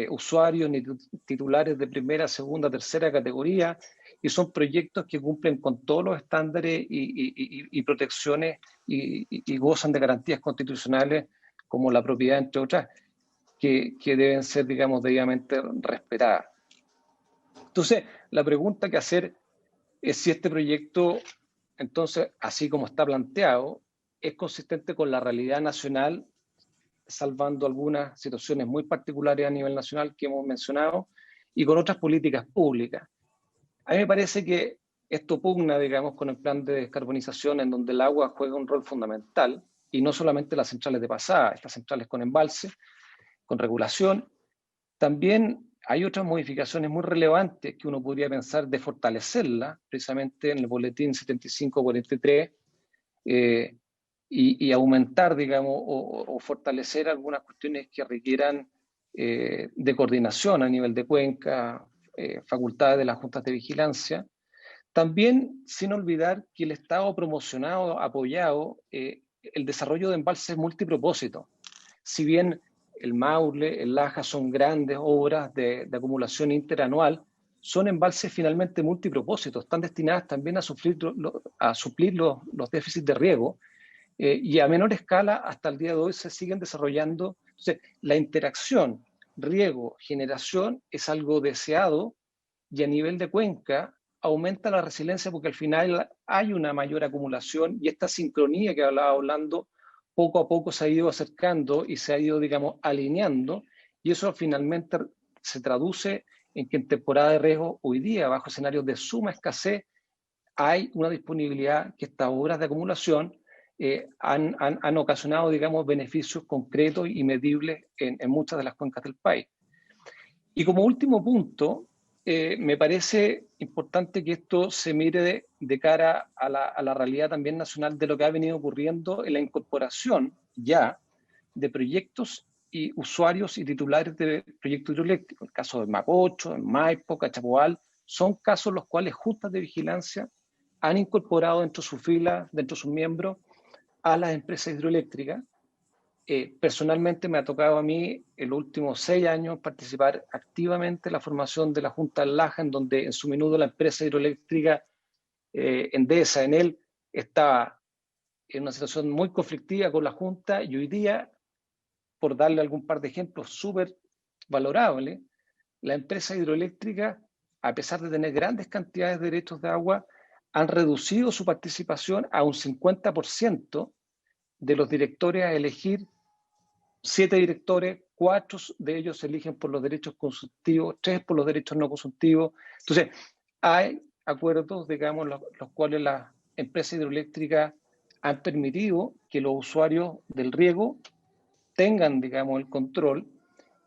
usuarios ni titulares de primera, segunda, tercera categoría, y son proyectos que cumplen con todos los estándares y protecciones y gozan de garantías constitucionales como la propiedad, entre otras, que deben ser, digamos, debidamente respetadas. Entonces, la pregunta que hacer es si este proyecto, entonces, así como está planteado, es consistente con la realidad nacional, salvando algunas situaciones muy particulares a nivel nacional que hemos mencionado, y con otras políticas públicas. A mí me parece que esto pugna, digamos, con el plan de descarbonización, en donde el agua juega un rol fundamental, y no solamente las centrales de pasada, estas centrales con embalse, con regulación. También hay otras modificaciones muy relevantes que uno podría pensar de fortalecerlas, precisamente en el boletín 7543, y aumentar, digamos, o fortalecer algunas cuestiones que requieran de coordinación a nivel de cuenca, facultades de las juntas de vigilancia. También, sin olvidar que el Estado ha promocionado, apoyado el desarrollo de embalses multipropósitos. Si bien el Maule, el Laja son grandes obras de acumulación interanual, son embalses finalmente multipropósitos, están destinadas también a suplir los déficits de riego, y a menor escala hasta el día de hoy se siguen desarrollando. Entonces, la interacción riego-generación es algo deseado, y a nivel de cuenca aumenta la resiliencia porque al final hay una mayor acumulación, y esta sincronía que hablaba Orlando poco a poco se ha ido acercando y se ha ido, digamos, alineando, y eso finalmente se traduce en que en temporada de riego hoy día, bajo escenarios de suma escasez, hay una disponibilidad que estas obras de acumulación han ocasionado, digamos, beneficios concretos y medibles en muchas de las cuencas del país. Y como último punto, me parece importante que esto se mire de cara a la realidad también nacional de lo que ha venido ocurriendo en la incorporación ya de proyectos y usuarios y titulares de proyectos hidroeléctricos. El caso de Mapocho, de Maipo, Cachapoal, son casos los cuales juntas de vigilancia han incorporado dentro de sus filas, dentro de sus miembros, a las empresas hidroeléctricas. Personalmente me ha tocado a mí en los últimos 6 años participar activamente en la formación de la Junta del Laja, en donde en su minuto la empresa hidroeléctrica Endesa, Enel, estaba en una situación muy conflictiva con la Junta, y hoy día, por darle algún par de ejemplos súper valorables, la empresa hidroeléctrica, a pesar de tener grandes cantidades de derechos de agua, han reducido su participación a un 50% de los directores a elegir. 7 directores, 4 de ellos se eligen por los derechos consultivos, 3 por los derechos no consultivos. Entonces, hay acuerdos, digamos, los cuales las empresas hidroeléctricas han permitido que los usuarios del riego tengan, digamos, el control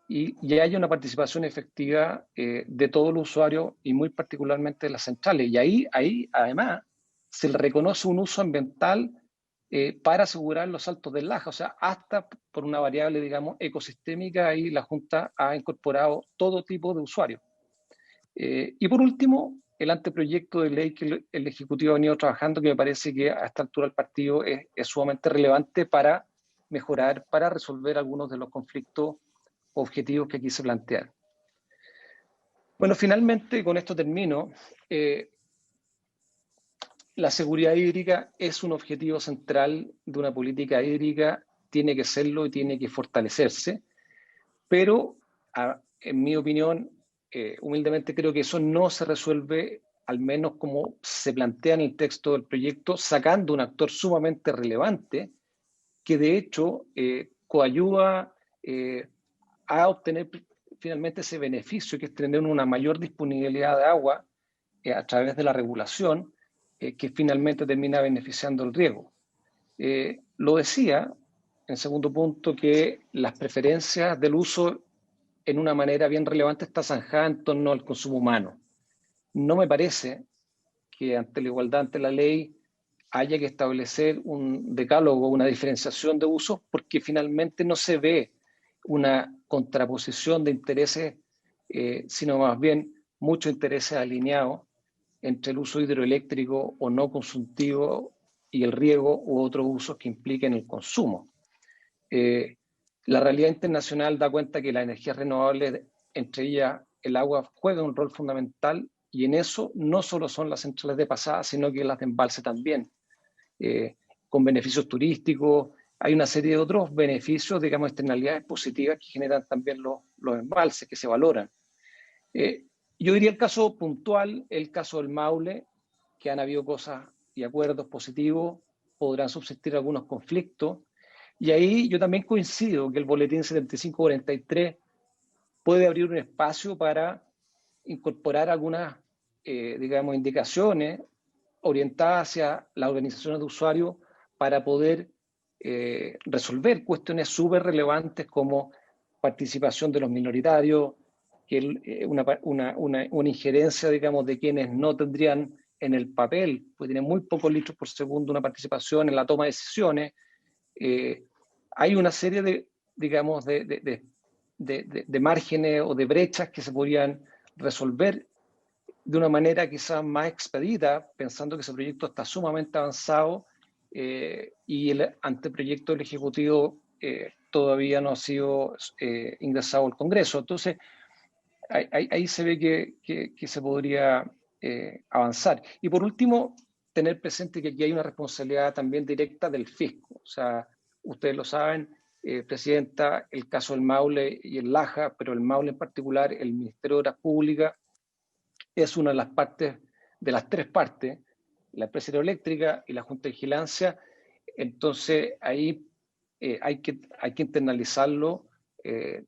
y haya una participación efectiva de todos los usuarios y muy particularmente de las centrales. Y ahí además, se le reconoce un uso ambiental para asegurar los saltos del Laja, o sea, hasta por una variable, digamos, ecosistémica, ahí la Junta ha incorporado todo tipo de usuarios. Y por último, el anteproyecto de ley que el Ejecutivo ha venido trabajando, que me parece que a esta altura del partido es sumamente relevante para mejorar, para resolver algunos de los conflictos objetivos que aquí se plantean. Bueno, finalmente, con esto termino. La seguridad hídrica es un objetivo central de una política hídrica, tiene que serlo y tiene que fortalecerse, pero en mi opinión, humildemente creo que eso no se resuelve, al menos como se plantea en el texto del proyecto, sacando un actor sumamente relevante que de hecho coayuda a obtener finalmente ese beneficio, que es tener una mayor disponibilidad de agua a través de la regulación, que finalmente termina beneficiando el riego. Lo decía, en segundo punto, que las preferencias del uso en una manera bien relevante está zanjada en torno al consumo humano. No me parece que ante la igualdad ante la ley haya que establecer un decálogo, una diferenciación de usos, porque finalmente no se ve una contraposición de intereses, sino más bien muchos intereses alineados entre el uso hidroeléctrico o no consultivo y el riego u otros usos que impliquen el consumo. La realidad internacional da cuenta que las energías renovables, entre ellas el agua, juegan un rol fundamental, y en eso no solo son las centrales de pasada, sino que las de embalse también, con beneficios turísticos. Hay una serie de otros beneficios, digamos, externalidades positivas que generan también los embalses, que se valoran. Yo diría el caso puntual, el caso del Maule, que han habido cosas y acuerdos positivos, podrán subsistir algunos conflictos, y ahí yo también coincido que el boletín 7543 puede abrir un espacio para incorporar algunas, digamos, indicaciones orientadas hacia las organizaciones de usuarios para poder resolver cuestiones súper relevantes como participación de los minoritarios, que una injerencia, digamos, de quienes no tendrían en el papel, pues tienen muy pocos litros por segundo, una participación en la toma de decisiones. Hay una serie de, digamos, de márgenes o de brechas que se podrían resolver de una manera quizás más expedita, pensando que ese proyecto está sumamente avanzado y el anteproyecto del Ejecutivo todavía no ha sido ingresado al Congreso. Entonces, ahí se ve que se podría avanzar. Y por último, tener presente que aquí hay una responsabilidad también directa del fisco. O sea, ustedes lo saben, Presidenta, el caso del Maule y el Laja, pero el Maule en particular, el Ministerio de Obras Públicas es una de las partes, de las 3 partes, la empresa hidroeléctrica y la Junta de Vigilancia. Entonces, ahí hay que internalizarlo.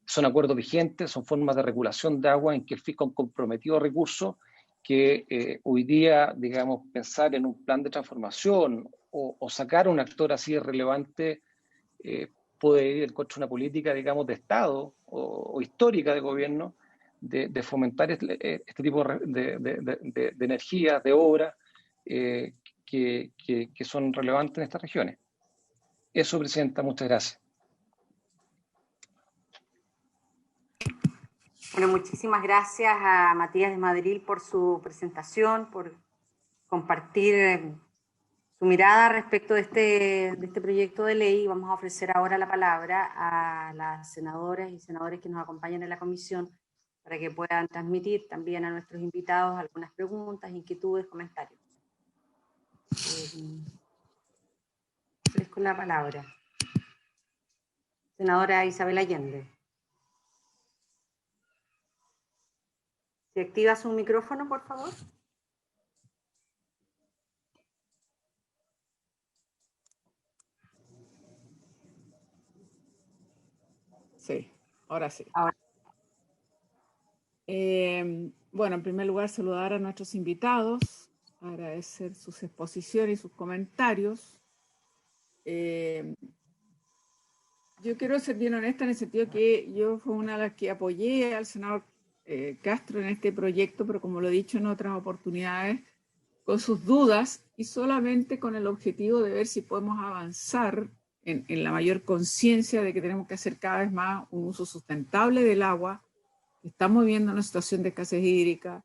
Son acuerdos vigentes, son formas de regulación de agua en que el fisco ha comprometido recursos que hoy día, digamos, pensar en un plan de transformación o sacar a un actor así de relevante puede ir en contra de una política, digamos, de Estado o histórica de gobierno de fomentar este tipo de energías, de obras que son relevantes en estas regiones. Eso, Presidenta, muchas gracias. Bueno, muchísimas gracias a Matías Desmadril por su presentación, por compartir su mirada respecto de este proyecto de ley. Vamos a ofrecer ahora la palabra a las senadoras y senadores que nos acompañan en la comisión para que puedan transmitir también a nuestros invitados algunas preguntas, inquietudes, comentarios. Ofrezco la palabra. Senadora Isabel Allende. ¿Se activa su micrófono, por favor? Sí, ahora sí. Ahora. Bueno, en primer lugar, saludar a nuestros invitados, agradecer sus exposiciones y sus comentarios. Yo quiero ser bien honesta en el sentido que yo fui una de las que apoyé al senador Castro en este proyecto, pero como lo he dicho en otras oportunidades, con sus dudas y solamente con el objetivo de ver si podemos avanzar en la mayor conciencia de que tenemos que hacer cada vez más un uso sustentable del agua. Estamos viviendo una situación de escasez hídrica,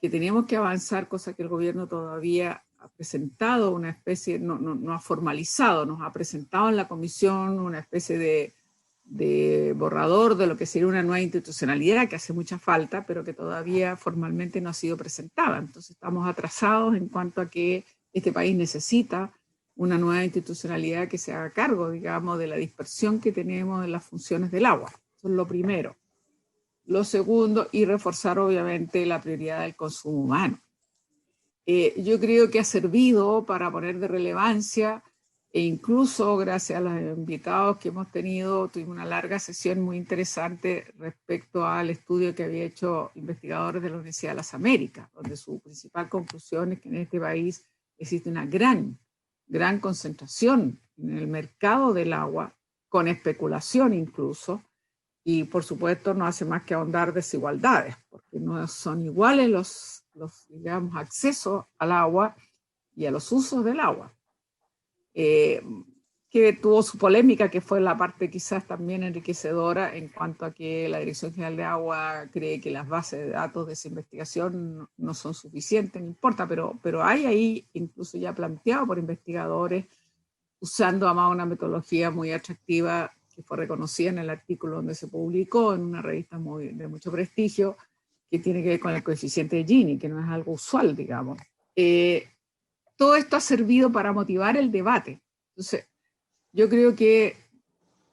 que tenemos que avanzar, cosa que el gobierno todavía ha presentado una especie, no ha formalizado, nos ha presentado en la comisión una especie de borrador de lo que sería una nueva institucionalidad que hace mucha falta, pero que todavía formalmente no ha sido presentada. Entonces estamos atrasados en cuanto a que este país necesita una nueva institucionalidad que se haga cargo, digamos, de la dispersión que tenemos en las funciones del agua. Eso es lo primero. Lo segundo, y reforzar obviamente la prioridad del consumo humano. Yo creo que ha servido para poner de relevancia, e incluso gracias a los invitados que hemos tenido, tuvimos una larga sesión muy interesante respecto al estudio que había hecho investigadores de la Universidad de las Américas, donde su principal conclusión es que en este país existe una gran concentración en el mercado del agua, con especulación incluso, y por supuesto no hace más que ahondar desigualdades, porque no son iguales los digamos, accesos al agua y a los usos del agua. Que tuvo su polémica, que fue la parte quizás también enriquecedora en cuanto a que la Dirección General de Agua cree que las bases de datos de esa investigación no son suficientes, no importa, pero hay ahí, incluso ya planteado por investigadores, usando además una metodología muy atractiva que fue reconocida en el artículo donde se publicó en una revista de mucho prestigio, que tiene que ver con el coeficiente de Gini, que no es algo usual, digamos. Todo esto ha servido para motivar el debate. Entonces, yo creo que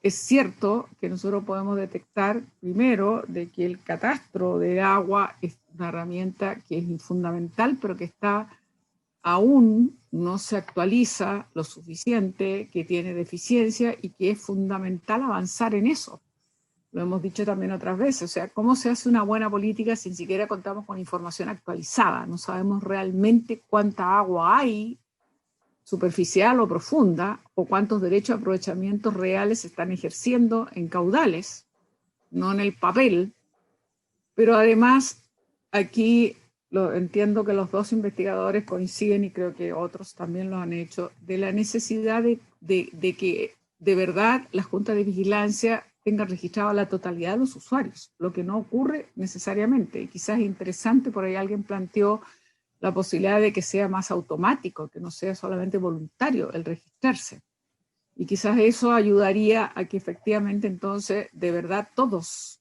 es cierto que nosotros podemos detectar, primero, de que el catastro de agua es una herramienta que es fundamental, pero que aún no se actualiza lo suficiente, que tiene deficiencia y que es fundamental avanzar en eso. Lo hemos dicho también otras veces, o sea, ¿cómo se hace una buena política si ni siquiera contamos con información actualizada? No sabemos realmente cuánta agua hay, superficial o profunda, o cuántos derechos de aprovechamiento reales se están ejerciendo en caudales, no en el papel. Pero además, aquí entiendo que los dos investigadores coinciden, y creo que otros también lo han hecho, de la necesidad de que de verdad la Junta de Vigilancia tenga registrada la totalidad de los usuarios, lo que no ocurre necesariamente. Y quizás es interesante, por ahí alguien planteó la posibilidad de que sea más automático, que no sea solamente voluntario el registrarse. Y quizás eso ayudaría a que efectivamente entonces de verdad todos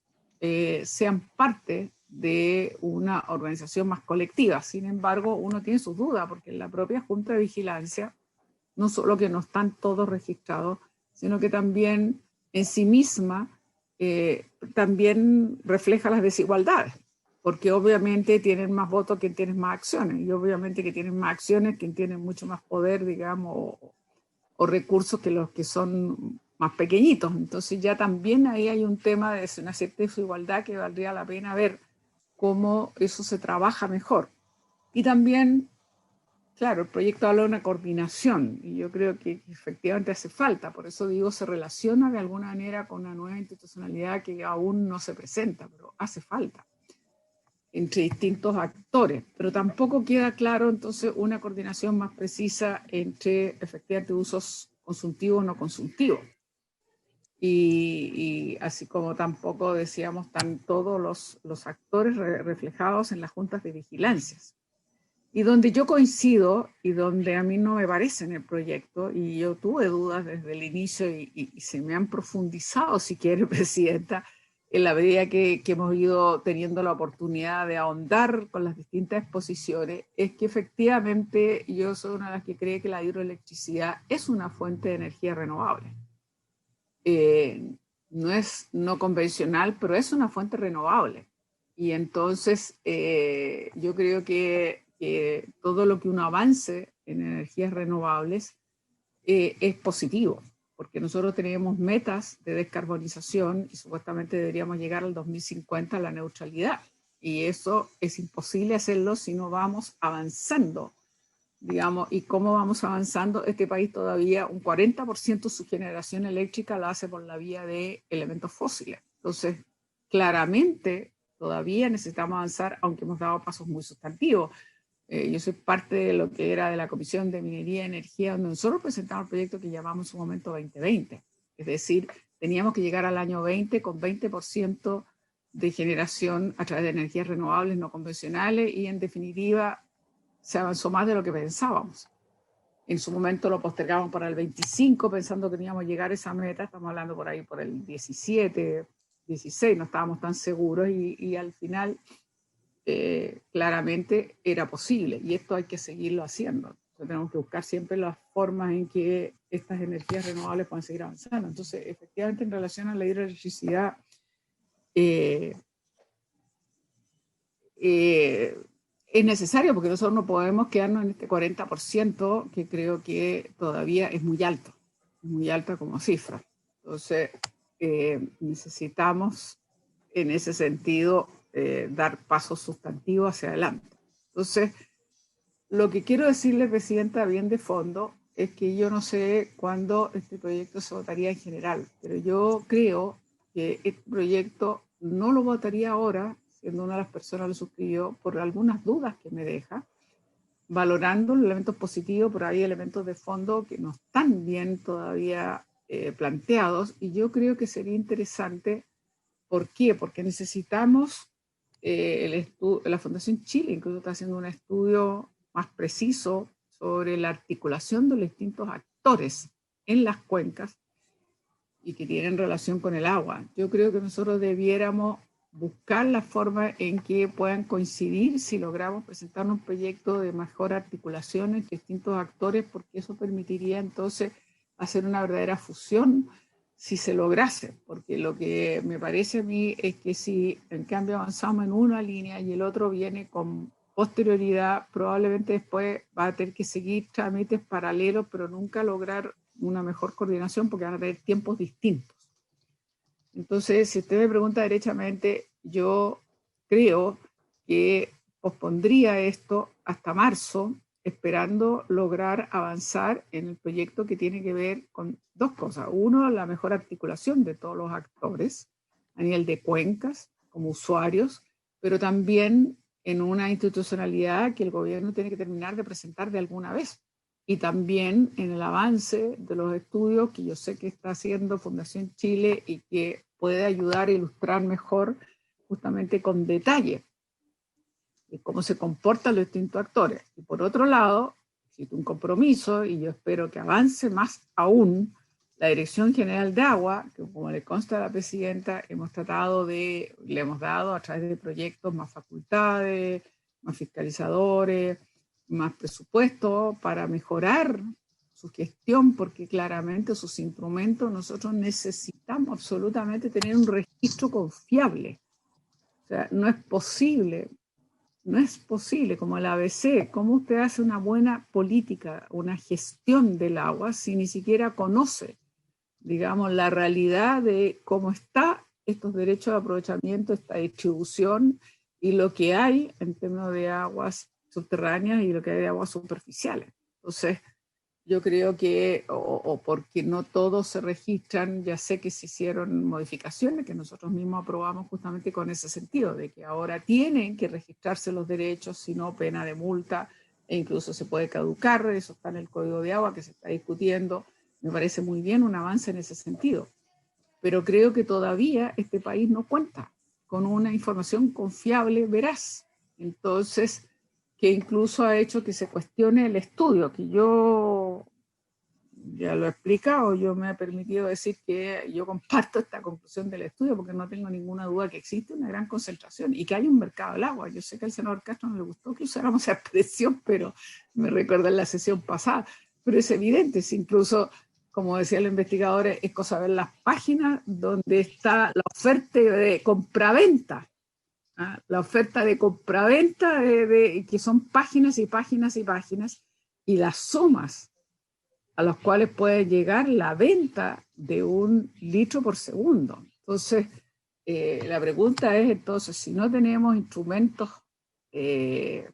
sean parte de una organización más colectiva. Sin embargo, uno tiene sus dudas, porque en la propia Junta de Vigilancia, no solo que no están todos registrados, sino que también en sí misma también refleja las desigualdades, porque obviamente tienen más votos quien tiene más acciones, y obviamente que tienen más acciones quien tiene mucho más poder, digamos, o recursos que los que son más pequeñitos. Entonces ya también ahí hay un tema de una cierta desigualdad que valdría la pena ver cómo eso se trabaja mejor. Y también Claro, el proyecto habla de una coordinación y yo creo que efectivamente hace falta, por eso digo, se relaciona de alguna manera con una nueva institucionalidad que aún no se presenta, pero hace falta entre distintos actores, pero tampoco queda claro entonces una coordinación más precisa entre efectivamente usos consultivos o no consultivos. Y así como tampoco decíamos están todos los actores reflejados en las juntas de vigilancias. Y donde yo coincido y donde a mí no me parece en el proyecto, y yo tuve dudas desde el inicio y se me han profundizado, si quiere, Presidenta, en la medida que hemos ido teniendo la oportunidad de ahondar con las distintas exposiciones, es que efectivamente yo soy una de las que cree que la hidroelectricidad es una fuente de energía renovable. No es no convencional, pero es una fuente renovable. Y entonces yo creo que todo lo que uno avance en energías renovables es positivo, porque nosotros tenemos metas de descarbonización y supuestamente deberíamos llegar al 2050 a la neutralidad. Y eso es imposible hacerlo si no vamos avanzando, digamos. ¿Y cómo vamos avanzando? Este país todavía un 40% de su generación eléctrica la hace por la vía de elementos fósiles. Entonces, claramente todavía necesitamos avanzar, aunque hemos dado pasos muy sustantivos. Yo soy parte de lo que era de la Comisión de Minería y Energía, donde nosotros presentamos el proyecto que llamamos en su momento 2020. Es decir, teníamos que llegar al año 20 con 20% de generación a través de energías renovables no convencionales y en definitiva se avanzó más de lo que pensábamos. En su momento lo postergamos para el 25 pensando que teníamos que llegar a esa meta, estamos hablando por ahí por el 17, 16, no estábamos tan seguros y al final claramente era posible y esto hay que seguirlo haciendo. Entonces, tenemos que buscar siempre las formas en que estas energías renovables puedan seguir avanzando. Entonces, efectivamente, en relación a la hidroelectricidad, es necesario porque nosotros no podemos quedarnos en este 40% que creo que todavía es muy alta como cifra. Entonces, necesitamos en ese sentido dar pasos sustantivos hacia adelante. Entonces, lo que quiero decirle, Presidenta, bien de fondo, es que yo no sé cuándo este proyecto se votaría en general, pero yo creo que este proyecto no lo votaría ahora, siendo una de las personas que lo suscribió, por algunas dudas que me deja, valorando los elementos positivos, pero hay elementos de fondo que no están bien todavía planteados, y yo creo que sería interesante. ¿Por qué? Porque necesitamos, la Fundación Chile incluso está haciendo un estudio más preciso sobre la articulación de los distintos actores en las cuencas y que tienen relación con el agua. Yo creo que nosotros debiéramos buscar la forma en que puedan coincidir si logramos presentar un proyecto de mejor articulación entre distintos actores, porque eso permitiría entonces hacer una verdadera fusión si se lograse, porque lo que me parece a mí es que si en cambio avanzamos en una línea y el otro viene con posterioridad, probablemente después va a tener que seguir trámites paralelos, pero nunca lograr una mejor coordinación porque van a tener tiempos distintos. Entonces, si usted me pregunta derechamente, yo creo que pospondría esto hasta marzo, esperando lograr avanzar en el proyecto que tiene que ver con dos cosas. Uno, la mejor articulación de todos los actores a nivel de cuencas, como usuarios, pero también en una institucionalidad que el gobierno tiene que terminar de presentar de alguna vez. Y también en el avance de los estudios que yo sé que está haciendo Fundación Chile y que puede ayudar a ilustrar mejor justamente con detalle cómo se comportan los distintos actores. Y por otro lado, existe un compromiso, y yo espero que avance más aún, la Dirección General de Agua, que como le consta a la Presidenta, le hemos dado a través de proyectos más facultades, más fiscalizadores, más presupuesto para mejorar su gestión, porque claramente sus instrumentos nosotros necesitamos absolutamente tener un registro confiable. O sea, no es posible como el ABC, cómo usted hace una buena política, una gestión del agua si ni siquiera conoce, digamos, la realidad de cómo está estos derechos de aprovechamiento, esta distribución y lo que hay en términos de aguas subterráneas y lo que hay de aguas superficiales. Entonces, yo creo que, o porque no todos se registran, ya sé que se hicieron modificaciones que nosotros mismos aprobamos justamente con ese sentido, de que ahora tienen que registrarse los derechos, si no pena de multa, e incluso se puede caducar, eso está en el Código de Agua que se está discutiendo. Me parece muy bien un avance en ese sentido, pero creo que todavía este país no cuenta con una información confiable, veraz. Entonces, que incluso ha hecho que se cuestione el estudio, que yo ya lo he explicado, yo me he permitido decir que yo comparto esta conclusión del estudio porque no tengo ninguna duda que existe una gran concentración y que hay un mercado del agua. Yo sé que al senador Castro no le gustó que usáramos esa expresión, pero me recuerda en la sesión pasada, pero es evidente, si incluso, como decían los investigadores, es cosa ver las páginas donde está la oferta de compraventa. La oferta de compraventa, que son páginas y páginas y páginas, y las sumas a las cuales puede llegar la venta de 1 litro por segundo. Entonces, la pregunta es, entonces, si no tenemos instrumentos que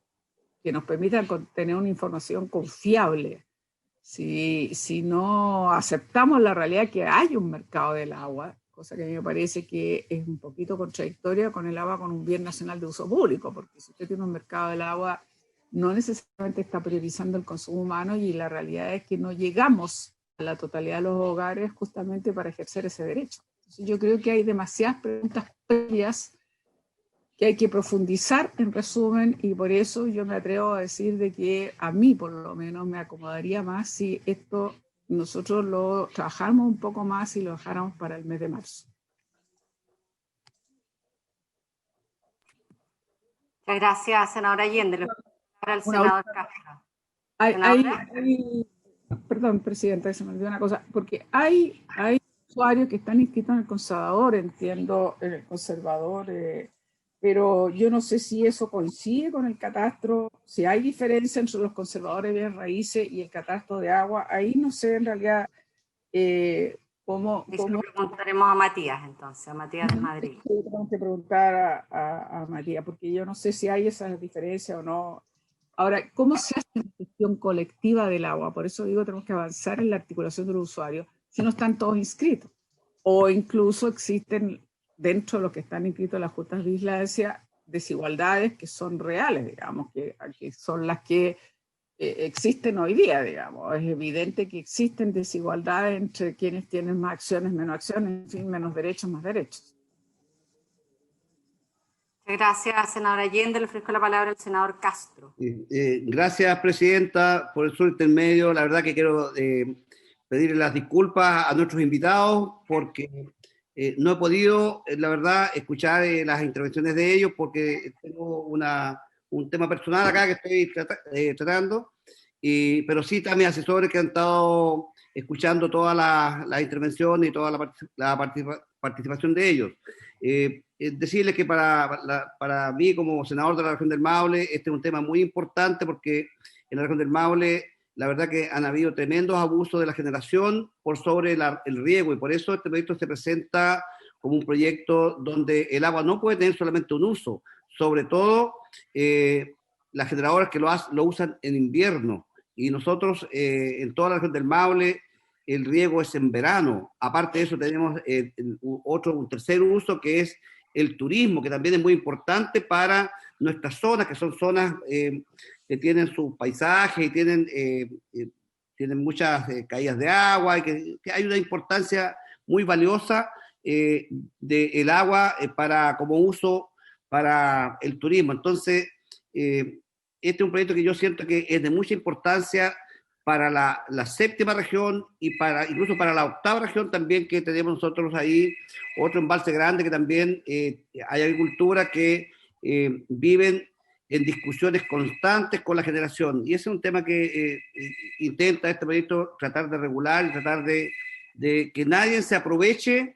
nos permitan tener una información confiable, si no aceptamos la realidad que hay un mercado del agua, cosa que a mí me parece que es un poquito contradictoria con el agua con un bien nacional de uso público, porque si usted tiene un mercado del agua, no necesariamente está priorizando el consumo humano y la realidad es que no llegamos a la totalidad de los hogares justamente para ejercer ese derecho. Entonces yo creo que hay demasiadas preguntas previas que hay que profundizar en resumen y por eso yo me atrevo a decir de que a mí por lo menos me acomodaría más si esto nosotros lo trabajamos un poco más y lo dejáramos para el mes de marzo. Muchas gracias, senadora Allende. Para el senador Castro. Perdón, presidenta, se me olvidó una cosa, porque hay usuarios que están inscritos en el conservador, entiendo, en el conservador, pero yo no sé si eso coincide con el catastro, si hay diferencia entre los conservadores de bienes raíces y el catastro de agua, ahí no sé en realidad cómo... Preguntaremos a Matías entonces, a Matías de Madrid. Tenemos que preguntar a Matías, porque yo no sé si hay esa diferencia o no. Ahora, ¿cómo se hace la gestión colectiva del agua? Por eso digo, tenemos que avanzar en la articulación de los usuarios, si no están todos inscritos, o incluso existen dentro de los que están inscritos en las juntas de vigilancia desigualdades que son reales, digamos, que son las que existen hoy día, digamos. Es evidente que existen desigualdades entre quienes tienen más acciones, menos acciones, en fin, menos derechos, más derechos. Gracias, senadora Allende. Le ofrezco la palabra al senador Castro. Gracias, presidenta, por el su intermedio. La verdad que quiero pedirle las disculpas a nuestros invitados porque no he podido, la verdad, escuchar las intervenciones de ellos porque tengo un tema personal acá que estoy tratando, pero sí están mis asesores que han estado escuchando todas las intervenciones y toda la participación de ellos. Decirles que para mí como senador de la región del Maule este es un tema muy importante porque en la región del Maule la verdad que han habido tremendos abusos de la generación por sobre el riego y por eso este proyecto se presenta como un proyecto donde el agua no puede tener solamente un uso, sobre todo las generadoras que lo usan en invierno y nosotros en toda la región del Maule el riego es en verano. Aparte de eso tenemos un tercer uso que es el turismo, que también es muy importante para nuestras zonas, que son zonas que tienen sus paisajes y tienen muchas caídas de agua, y que hay una importancia muy valiosa del agua como uso para el turismo. Entonces, este es un proyecto que yo siento que es de mucha importancia para la séptima región y incluso para la octava región también que tenemos nosotros ahí, otro embalse grande que también hay agricultura que viven en discusiones constantes con la generación. Y ese es un tema que intenta este proyecto tratar de regular y tratar de que nadie se aproveche,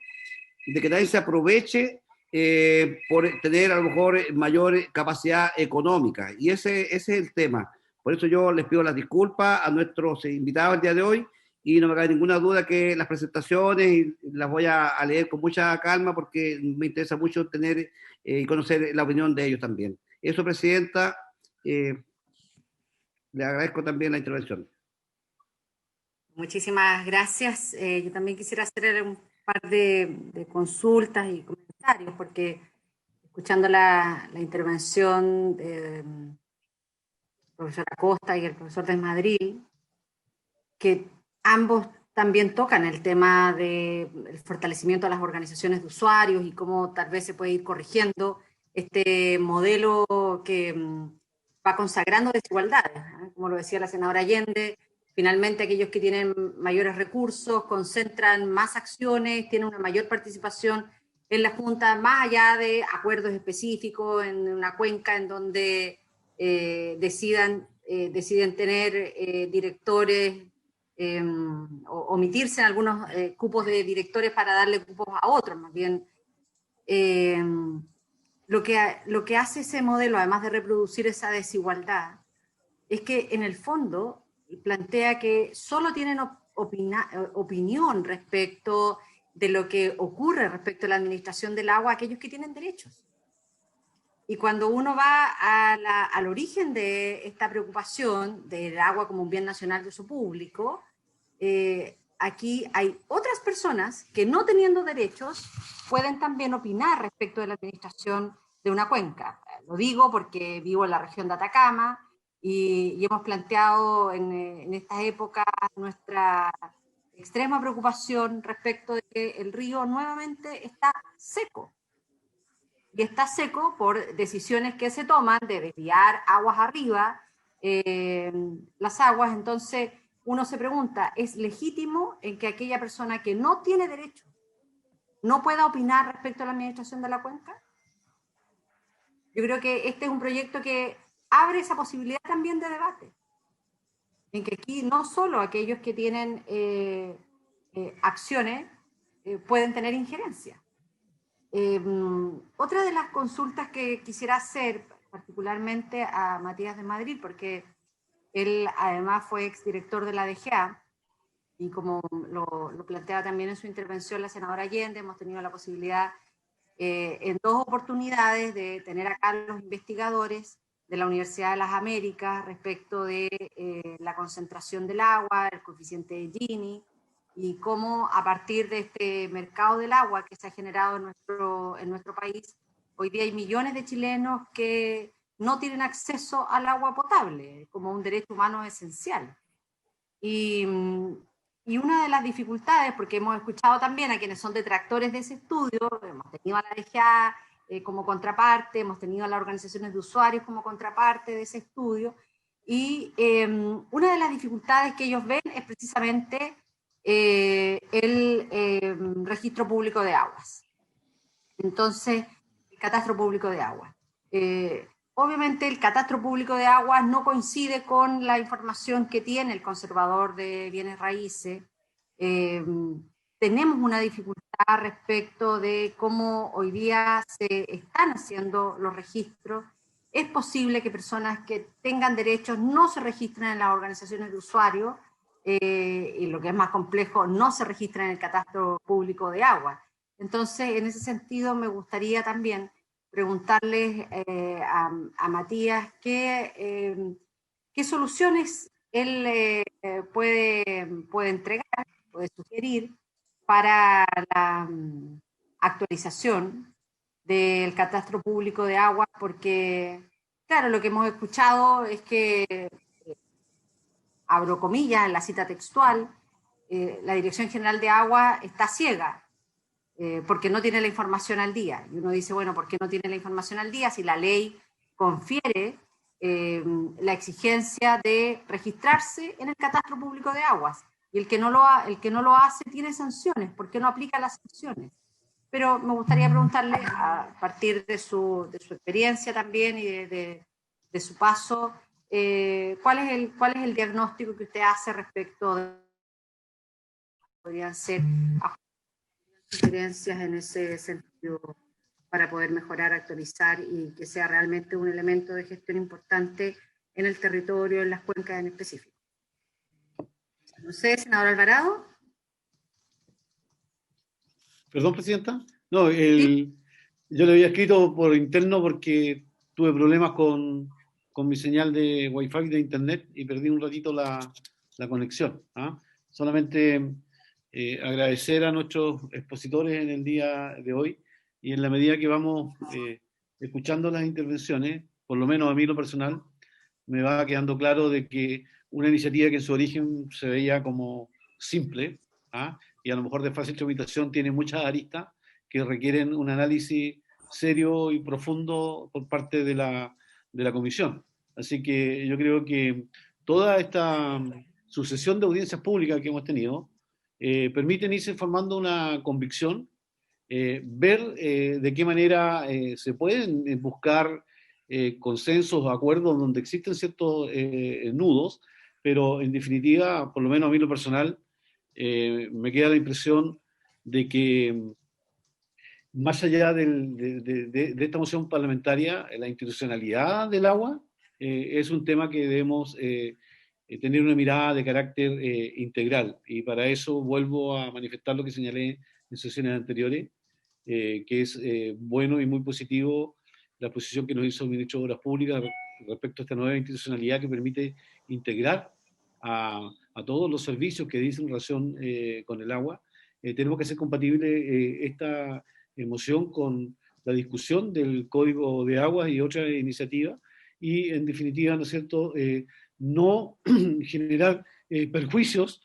por tener a lo mejor mayor capacidad económica. Y ese es el tema. Por eso yo les pido las disculpas a nuestros invitados el día de hoy y no me cabe ninguna duda que las presentaciones las voy a leer con mucha calma porque me interesa mucho tener y conocer la opinión de ellos también. Eso, presidenta, Le agradezco también la intervención. Muchísimas gracias. Yo también quisiera hacer un par de consultas y comentarios, porque escuchando la intervención del profesor Acosta y el profesor Desmadril, que ambos también tocan el tema del fortalecimiento de las organizaciones de usuarios y cómo tal vez se puede ir corrigiendo este modelo que va consagrando desigualdades, ¿eh? Como lo decía la senadora Allende, finalmente aquellos que tienen mayores recursos concentran más acciones, tienen una mayor participación en la Junta, más allá de acuerdos específicos en una cuenca en donde deciden tener directores, omitirse en algunos cupos de directores para darle cupos a otros, más bien. Lo que hace ese modelo, además de reproducir esa desigualdad, es que en el fondo plantea que solo tienen opinión respecto de lo que ocurre respecto a la administración del agua aquellos que tienen derechos. Y cuando uno va al origen de esta preocupación del agua como un bien nacional de uso público, aquí hay otras personas que, no teniendo derechos, pueden también opinar respecto de la administración de una cuenca. Lo digo porque vivo en la región de Atacama y hemos planteado en esta época nuestra extrema preocupación respecto de que el río nuevamente está seco. Y está seco por decisiones que se toman de desviar aguas arriba, las aguas. Entonces uno se pregunta, ¿es legítimo en que aquella persona que no tiene derecho no pueda opinar respecto a la administración de la cuenca? Yo creo que este es un proyecto que abre esa posibilidad también de debate, en que aquí no solo aquellos que tienen acciones pueden tener injerencia. Otra de las consultas que quisiera hacer, particularmente a Matías Desmadril, porque él además fue exdirector de la DGA, y como lo planteaba también en su intervención la senadora Allende, hemos tenido la posibilidad en 2 oportunidades de tener acá los investigadores de la Universidad de las Américas respecto de la concentración del agua, el coeficiente de Gini, y cómo a partir de este mercado del agua que se ha generado en nuestro país, hoy día hay millones de chilenos que no tienen acceso al agua potable como un derecho humano esencial. Y una de las dificultades, porque hemos escuchado también a quienes son detractores de ese estudio, hemos tenido a la DGA como contraparte, hemos tenido a las organizaciones de usuarios como contraparte de ese estudio, y una de las dificultades que ellos ven es precisamente el registro público de aguas. Entonces, el catastro público de aguas. Obviamente el catastro público de aguas no coincide con la información que tiene el conservador de bienes raíces. Tenemos una dificultad respecto de cómo hoy día se están haciendo los registros. Es posible que personas que tengan derechos no se registren en las organizaciones de usuarios, y lo que es más complejo, no se registren en el catastro público de aguas. Entonces, en ese sentido, me gustaría también preguntarles a Matías qué soluciones él puede entregar, puede sugerir para la actualización del catastro público de aguas, porque, claro, lo que hemos escuchado es que, abro comillas en la cita textual, la Dirección General de Agua está ciega, porque no tiene la información al día. Y uno dice, bueno, ¿por qué no tiene la información al día si la ley confiere la exigencia de registrarse en el catastro público de aguas? Y el que no lo hace tiene sanciones. ¿Por qué no aplica las sanciones? Pero me gustaría preguntarle, a partir de su experiencia también y de su paso, ¿cuál es el diagnóstico que usted hace respecto de podrían ser sugerencias en ese sentido para poder mejorar, actualizar y que sea realmente un elemento de gestión importante en el territorio, en las cuencas en específico? No sé, senador Alvarado. Perdón, presidenta. No, yo le había escrito por interno porque tuve problemas con con mi señal de Wi-Fi de internet y perdí un ratito la conexión. Solamente agradecer a nuestros expositores en el día de hoy, y en la medida que vamos escuchando las intervenciones, por lo menos a mí lo personal, me va quedando claro de que una iniciativa que en su origen se veía como simple, y a lo mejor de fácil tramitación, tiene muchas aristas que requieren un análisis serio y profundo por parte de la comisión. Así que yo creo que toda esta sucesión de audiencias públicas que hemos tenido permiten irse formando una convicción, ver de qué manera se pueden buscar consensos o acuerdos donde existen ciertos nudos, pero en definitiva, por lo menos a mí lo personal, me queda la impresión de que más allá de esta moción parlamentaria, la institucionalidad del agua es un tema que debemos tener una mirada de carácter integral, y para eso vuelvo a manifestar lo que señalé en sesiones anteriores, que es bueno y muy positivo la posición que nos hizo el ministro de Obras Públicas respecto a esta nueva institucionalidad que permite integrar a todos los servicios que dicen relación con el agua. Tenemos que hacer compatible esta moción con la discusión del Código de Aguas y otras iniciativas, y en definitiva, ¿no es cierto?, no generar perjuicios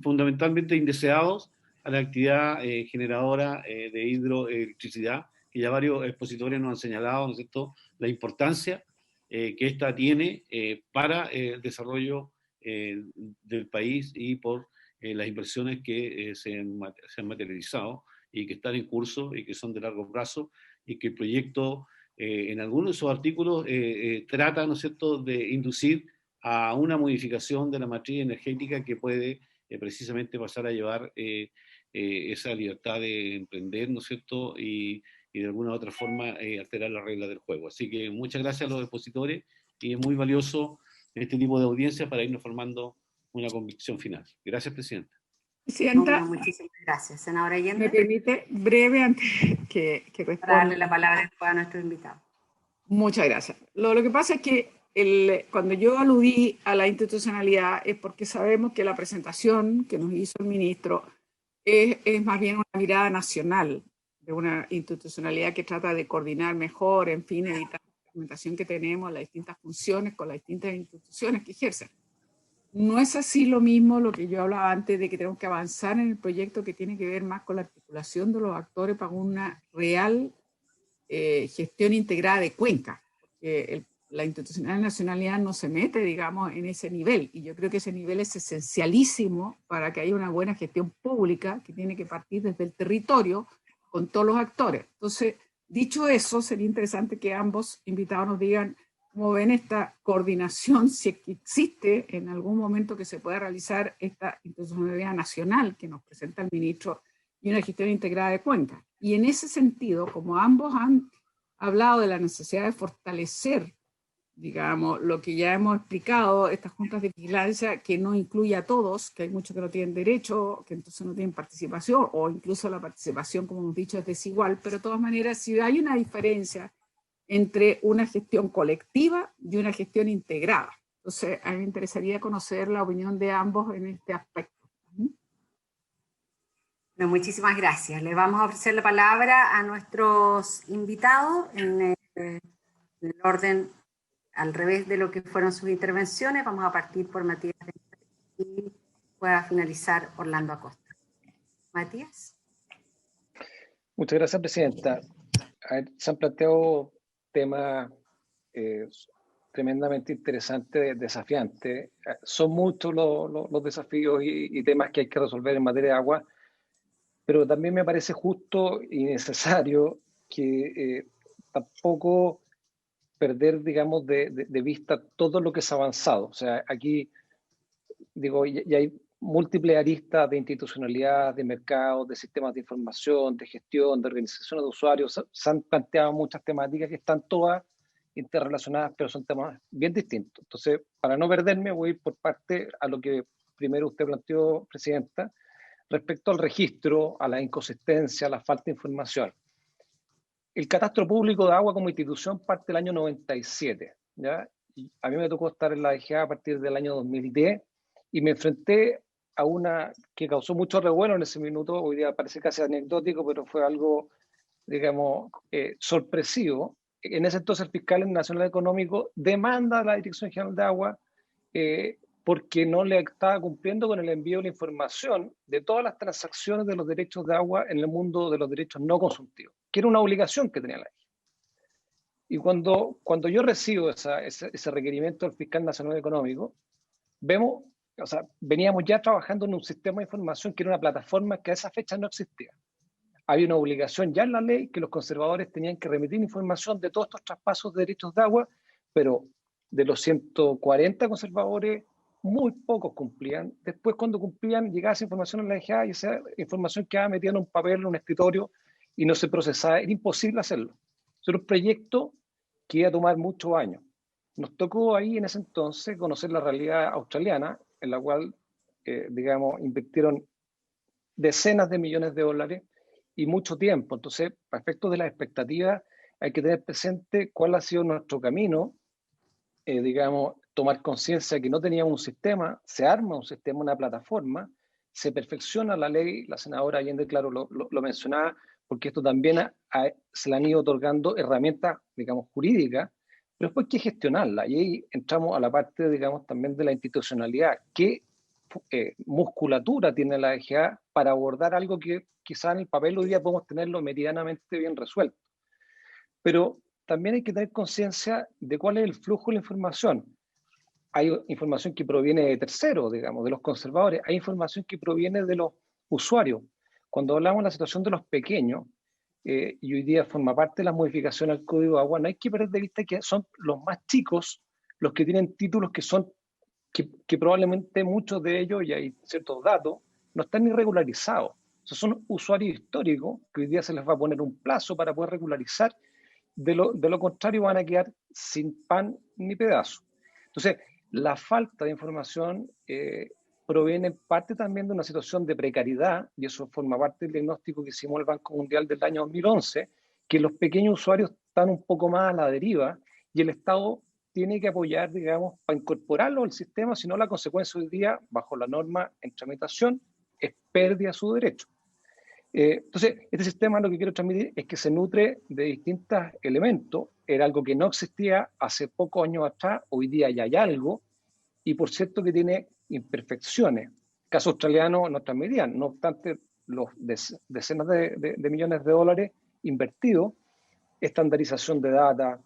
fundamentalmente indeseados a la actividad generadora de hidroelectricidad, que ya varios expositores nos han señalado, ¿no es cierto?, la importancia que esta tiene para el desarrollo del país y por las inversiones que se han materializado y que están en curso y que son de largo plazo, y que el proyecto en algunos de sus artículos trata, ¿no es cierto?, de inducir a una modificación de la matriz energética que puede precisamente pasar a llevar esa libertad de emprender, ¿no es cierto?, y de alguna u otra forma alterar las reglas del juego. Así que muchas gracias a los expositores, y es muy valioso este tipo de audiencia para irnos formando una convicción final. Gracias, Presidenta. Presidenta, muchísimas gracias. Senadora Allende. ¿Me permite breve antes que responda? Para darle la palabra a nuestro invitado. Muchas gracias. Lo que pasa es que cuando yo aludí a la institucionalidad es porque sabemos que la presentación que nos hizo el ministro es más bien una mirada nacional de una institucionalidad que trata de coordinar mejor, en fin, evitar la fragmentación que tenemos, las distintas funciones con las distintas instituciones que ejercen. No es así lo mismo lo que yo hablaba antes de que tenemos que avanzar en el proyecto que tiene que ver más con la articulación de los actores para una real gestión integrada de cuenca. Porque la institucionalidad no se mete, digamos, en ese nivel, y yo creo que ese nivel es esencialísimo para que haya una buena gestión pública que tiene que partir desde el territorio con todos los actores. Entonces, dicho eso, sería interesante que ambos invitados nos digan cómo ven esta coordinación, si existe en algún momento que se pueda realizar esta institucionalidad nacional que nos presenta el ministro y una gestión integrada de cuencas. Y en ese sentido, como ambos han hablado de la necesidad de fortalecer, digamos, lo que ya hemos explicado, estas juntas de vigilancia, que no incluye a todos, que hay muchos que no tienen derecho, que entonces no tienen participación, o incluso la participación, como hemos dicho, es desigual, pero de todas maneras, si hay una diferencia entre una gestión colectiva y una gestión integrada. Entonces, a mí me interesaría conocer la opinión de ambos en este aspecto. Muchísimas gracias. Le vamos a ofrecer la palabra a nuestros invitados en el orden al revés de lo que fueron sus intervenciones. Vamos a partir por Matías y pueda finalizar Orlando Acosta. Matías. Muchas gracias, Presidenta. Se han planteado temas tremendamente interesantes, desafiantes. Son muchos los desafíos y temas que hay que resolver en materia de agua, pero también me parece justo y necesario que tampoco perder, digamos, de vista todo lo que se ha avanzado. O sea, aquí, digo, ya hay múltiples aristas de institucionalidad, de mercado, de sistemas de información, de gestión, de organización de usuarios. Se han planteado muchas temáticas que están todas interrelacionadas, pero son temas bien distintos. Entonces, para no perderme, voy a ir por parte a lo que primero usted planteó, Presidenta, respecto al registro, a la inconsistencia, a la falta de información. El catastro público de agua como institución parte del año 97. ¿ya? Y a mí me tocó estar en la DGA a partir del año 2010 y me enfrenté a una que causó mucho revuelo en ese minuto. Hoy día parece casi anecdótico, pero fue algo, digamos, sorpresivo. En ese entonces el fiscal nacional económico demanda a la Dirección General de Agua porque no le estaba cumpliendo con el envío de la información de todas las transacciones de los derechos de agua en el mundo de los derechos no consultivos, que era una obligación que tenía la ley. Y cuando yo recibo ese requerimiento del fiscal nacional económico, vemos, o sea, veníamos ya trabajando en un sistema de información que era una plataforma que a esa fecha no existía. Había una obligación ya en la ley que los conservadores tenían que remitir información de todos estos traspasos de derechos de agua, pero de los 140 conservadores, muy pocos cumplían. Después, cuando cumplían, llegaba esa información a la DGA y esa información quedaba metida en un papel, en un escritorio y no se procesaba. Era imposible hacerlo. Era un proyecto que iba a tomar muchos años. Nos tocó ahí en ese entonces conocer la realidad australiana, en la cual, digamos, invirtieron decenas de millones de dólares y mucho tiempo. Entonces, a efectos de las expectativas, hay que tener presente cuál ha sido nuestro camino, digamos, tomar conciencia de que no teníamos un sistema, se arma un sistema, una plataforma, se perfecciona la ley, la senadora Allende, claro, lo mencionaba, porque esto también se le han ido otorgando herramientas, digamos, jurídicas, pero después hay que gestionarla, y ahí entramos a la parte, digamos, también de la institucionalidad. ¿Qué musculatura tiene la DGA para abordar algo que quizá en el papel hoy día podemos tenerlo medianamente bien resuelto? Pero también hay que tener conciencia de cuál es el flujo de la información. Hay información que proviene de terceros, digamos, de los conservadores, hay información que proviene de los usuarios. Cuando hablamos de la situación de los pequeños, y hoy día forma parte de la modificación al Código de Agua, no hay que perder de vista que son los más chicos los que tienen títulos que probablemente muchos de ellos, y hay ciertos datos, no están ni regularizados. O sea, son usuarios históricos que hoy día se les va a poner un plazo para poder regularizar. De lo contrario van a quedar sin pan ni pedazo. Entonces, la falta de información proviene en parte también de una situación de precariedad, y eso forma parte del diagnóstico que hicimos el Banco Mundial del año 2011, que los pequeños usuarios están un poco más a la deriva y el Estado tiene que apoyar, digamos, para incorporarlo al sistema, si no la consecuencia hoy día, bajo la norma en tramitación, es pérdida de su derecho. Entonces, este sistema lo que quiero transmitir es que se nutre de distintos elementos, era algo que no existía hace pocos años atrás, hoy día ya hay algo, y por cierto que tiene imperfecciones. El caso australiano no transmitían, no obstante los decenas de millones de dólares invertidos, estandarización de data,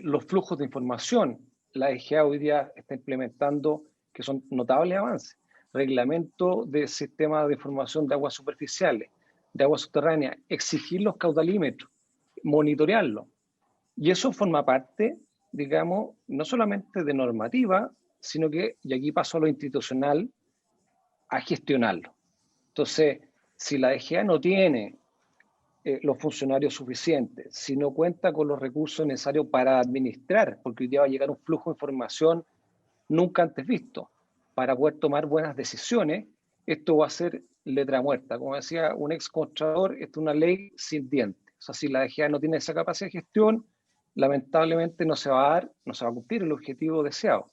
los flujos de información. La DGA hoy día está implementando, que son notables avances, reglamento de sistemas de información de aguas superficiales, de aguas subterráneas, exigir los caudalímetros, monitorearlo. Y eso forma parte, digamos, no solamente de normativa, sino que, y aquí paso a lo institucional, a gestionarlo. Entonces, si la DGA no tiene los funcionarios suficientes, si no cuenta con los recursos necesarios para administrar, porque hoy día va a llegar un flujo de información nunca antes visto, para poder tomar buenas decisiones, esto va a ser letra muerta. Como decía un ex contralor, esto es una ley sin dientes. O sea, si la DGA no tiene esa capacidad de gestión, lamentablemente no se va a cumplir el objetivo deseado.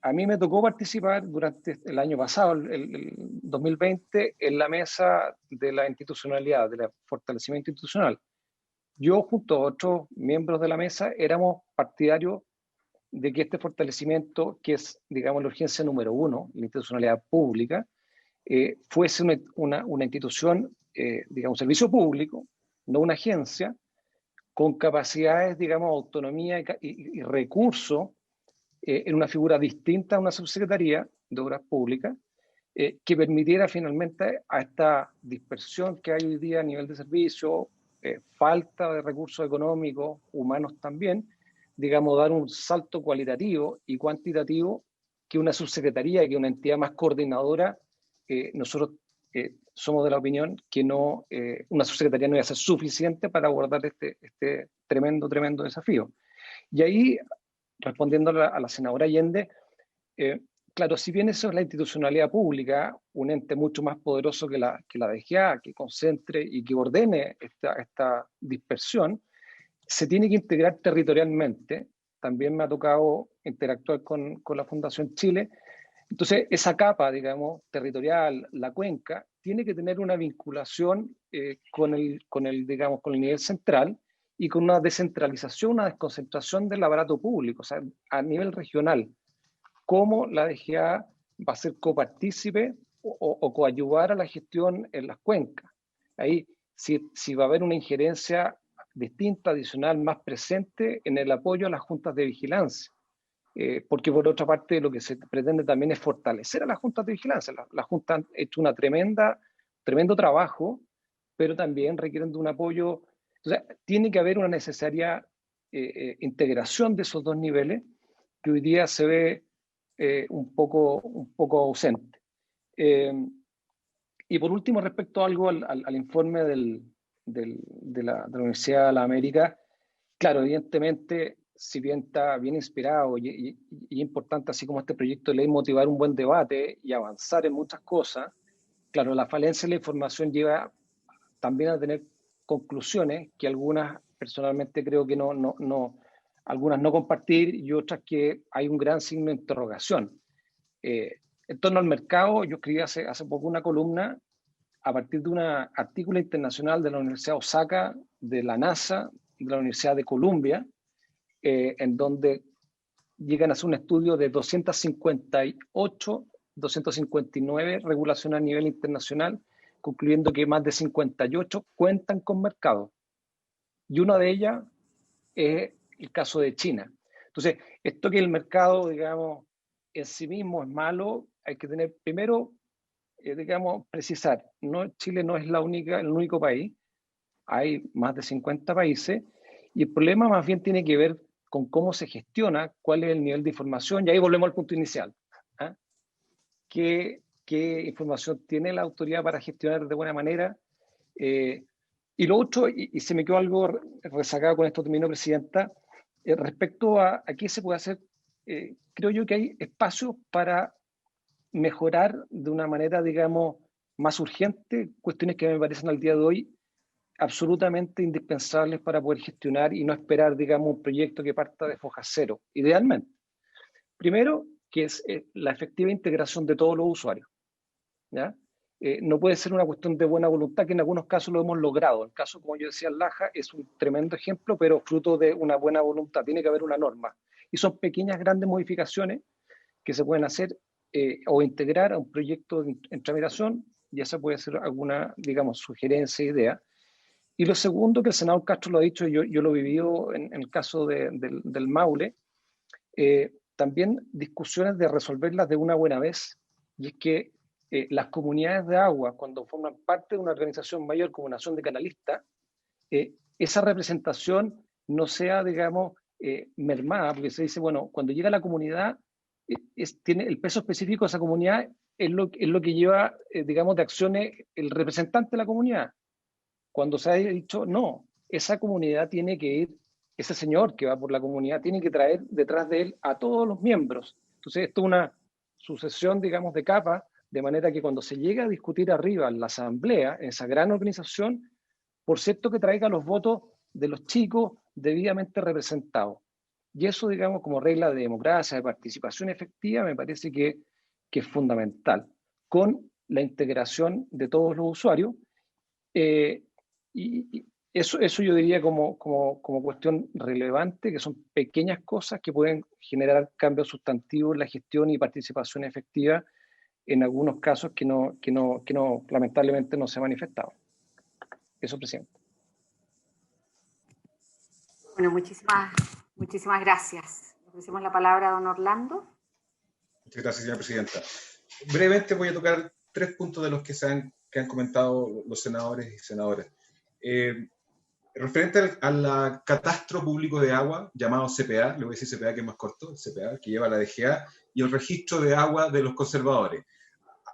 A mí me tocó participar durante el año pasado, el 2020, en la mesa de la institucionalidad, del fortalecimiento institucional. Yo, junto a otros miembros de la mesa, éramos partidarios de que este fortalecimiento, que es, digamos, la urgencia número uno, la institucionalidad pública, fuese una institución, digamos, un servicio público, no una agencia, con capacidades, digamos, autonomía y recursos en una figura distinta a una subsecretaría de Obras Públicas, que permitiera finalmente a esta dispersión que hay hoy día a nivel de servicio, falta de recursos económicos, humanos también, digamos, dar un salto cualitativo y cuantitativo que una subsecretaría, que una entidad más coordinadora, nosotros somos de la opinión que no, una subsecretaría no iba a ser suficiente para abordar este tremendo desafío. Y ahí, respondiendo a la senadora Allende, claro, si bien eso es la institucionalidad pública, un ente mucho más poderoso que la DGA, que concentre y que ordene esta dispersión, se tiene que integrar territorialmente. También me ha tocado interactuar con la Fundación Chile. Entonces, esa capa, digamos, territorial, la cuenca, tiene que tener una vinculación con el nivel central y con una descentralización, una desconcentración del aparato público, o sea, a nivel regional. ¿Cómo la DGA va a ser copartícipe o coadyuvar a la gestión en las cuencas? Ahí, si va a haber una injerencia distinta, adicional, más presente en el apoyo a las juntas de vigilancia. Porque por otra parte lo que se pretende también es fortalecer a las juntas de vigilancia. Las juntas han hecho una tremendo trabajo, pero también requieren de un apoyo. O sea, tiene que haber una necesaria integración de esos dos niveles que hoy día se ve un poco ausente. Y por último, respecto a algo al informe de la Universidad de la América, claro, evidentemente, si bien está bien inspirado y importante, así como este proyecto de ley, motivar un buen debate y avanzar en muchas cosas, claro, la falencia de la información lleva también a tener conclusiones que algunas personalmente creo que algunas no compartir y otras que hay un gran signo de interrogación. En torno al mercado, yo escribí hace poco una columna a partir de un artículo internacional de la Universidad de Osaka, de la NASA y de la Universidad de Columbia, en donde llegan a hacer un estudio de 259 regulaciones a nivel internacional, concluyendo que más de 58 cuentan con mercado. Y una de ellas es el caso de China. Entonces, esto que el mercado, digamos, en sí mismo es malo, hay que tener primero, digamos, precisar, Chile no es el único país, hay más de 50 países, y el problema más bien tiene que ver con cómo se gestiona, cuál es el nivel de información, y ahí volvemos al punto inicial. ¿Qué información tiene la autoridad para gestionar de buena manera? Y lo otro, y se me quedó algo rezagado con esto, termino, Presidenta, respecto a qué se puede hacer, creo yo que hay espacios para mejorar de una manera, digamos, más urgente, cuestiones que me parecen al día de hoy absolutamente indispensables para poder gestionar y no esperar, digamos, un proyecto que parta de foja cero, idealmente. Primero, que es la efectiva integración de todos los usuarios, ¿ya? No puede ser una cuestión de buena voluntad, que en algunos casos lo hemos logrado. El caso, como yo decía, Laja es un tremendo ejemplo, pero fruto de una buena voluntad. Tiene que haber una norma. Y son pequeñas, grandes modificaciones que se pueden hacer o integrar a un proyecto en tramitación, y esa puede ser alguna, digamos, sugerencia, idea. Y lo segundo, que el senador Castro lo ha dicho, yo lo he vivido en el caso del Maule, también discusiones de resolverlas de una buena vez, y es que las comunidades de agua, cuando forman parte de una organización mayor como Nación de Canalistas, esa representación no sea, digamos, mermada, porque se dice, bueno, cuando llega la comunidad, tiene el peso específico de esa comunidad, es lo que lleva, digamos, de acciones el representante de la comunidad. Cuando se ha dicho, no, esa comunidad tiene que ir, ese señor que va por la comunidad tiene que traer detrás de él a todos los miembros. Entonces, esto es una sucesión, digamos, de capas, de manera que cuando se llega a discutir arriba en la asamblea, en esa gran organización, por cierto que traiga los votos de los chicos debidamente representados. Y eso, digamos, como regla de democracia, de participación efectiva, me parece que es fundamental, con la integración de todos los usuarios. Y eso yo diría como cuestión relevante, que son pequeñas cosas que pueden generar cambios sustantivos en la gestión y participación efectiva en algunos casos que lamentablemente no se ha manifestado. Eso, Presidente. Bueno, muchísimas gracias. Le ofrecemos la palabra a don Orlando. Muchas gracias, señora Presidenta. Brevemente voy a tocar 3 puntos de los que han comentado los senadores y senadoras. Referente al catastro público de agua, llamado CPA, le voy a decir CPA que es más corto, el CPA, que lleva la DGA, y el registro de agua de los conservadores.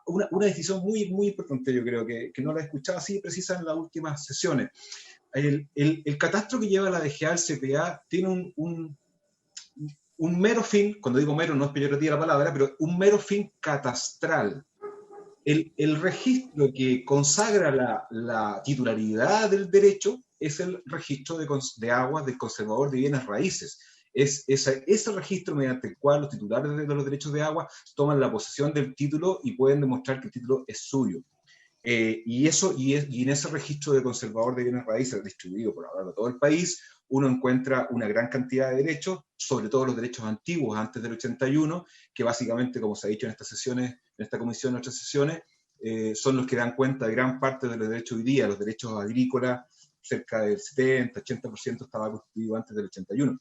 Una decisión muy, muy importante, yo creo, que no la he escuchado así precisa en las últimas sesiones. El catastro que lleva la DGA, el CPA, tiene un mero fin, cuando digo mero no es peyorativa la palabra, pero un mero fin catastral. El registro que consagra la titularidad del derecho es el registro de aguas del conservador de bienes raíces. Es ese registro mediante el cual los titulares de los derechos de agua toman la posesión del título y pueden demostrar que el título es suyo. Y en ese registro de conservador de bienes raíces distribuido por ahora todo el país, uno encuentra una gran cantidad de derechos, sobre todo los derechos antiguos antes del 81, que básicamente, como se ha dicho en estas sesiones, en esta comisión, en otras sesiones, son los que dan cuenta de gran parte de los derechos hoy día. Los derechos agrícolas, cerca del 70-80% estaba constituido antes del 81.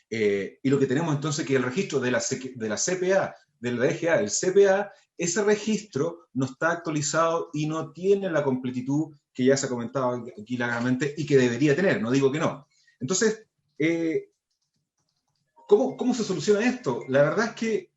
Y lo que tenemos entonces que el registro de la CPA, de la DGA, el CPA, ese registro no está actualizado y no tiene la completitud que ya se ha comentado aquí largamente y que debería tener, no digo que no. Entonces, ¿cómo se soluciona esto? La verdad es que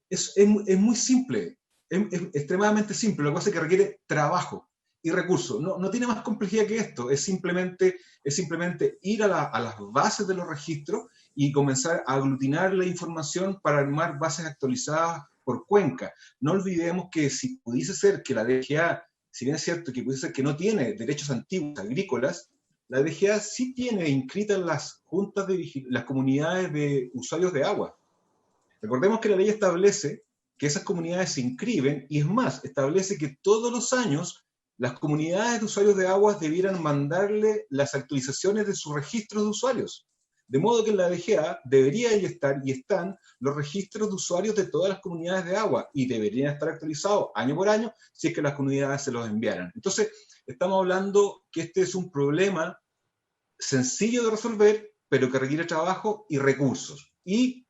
es muy simple, es extremadamente simple. Lo que pasa es que requiere trabajo y recursos. No tiene más complejidad que esto. Es simplemente ir a las bases de los registros y comenzar a aglutinar la información para armar bases actualizadas por cuenca. No olvidemos que si pudiese ser que la DGA, si bien es cierto que pudiese ser que no tiene derechos antiguos agrícolas, la DGA sí tiene inscritas las juntas las comunidades de usuarios de agua. Recordemos que la ley establece que esas comunidades se inscriben y es más, establece que todos los años las comunidades de usuarios de aguas debieran mandarle las actualizaciones de sus registros de usuarios. De modo que en la DGA debería estar y están los registros de usuarios de todas las comunidades de agua y deberían estar actualizados año por año si es que las comunidades se los enviaran. Entonces, estamos hablando que este es un problema sencillo de resolver, pero que requiere trabajo y recursos. Y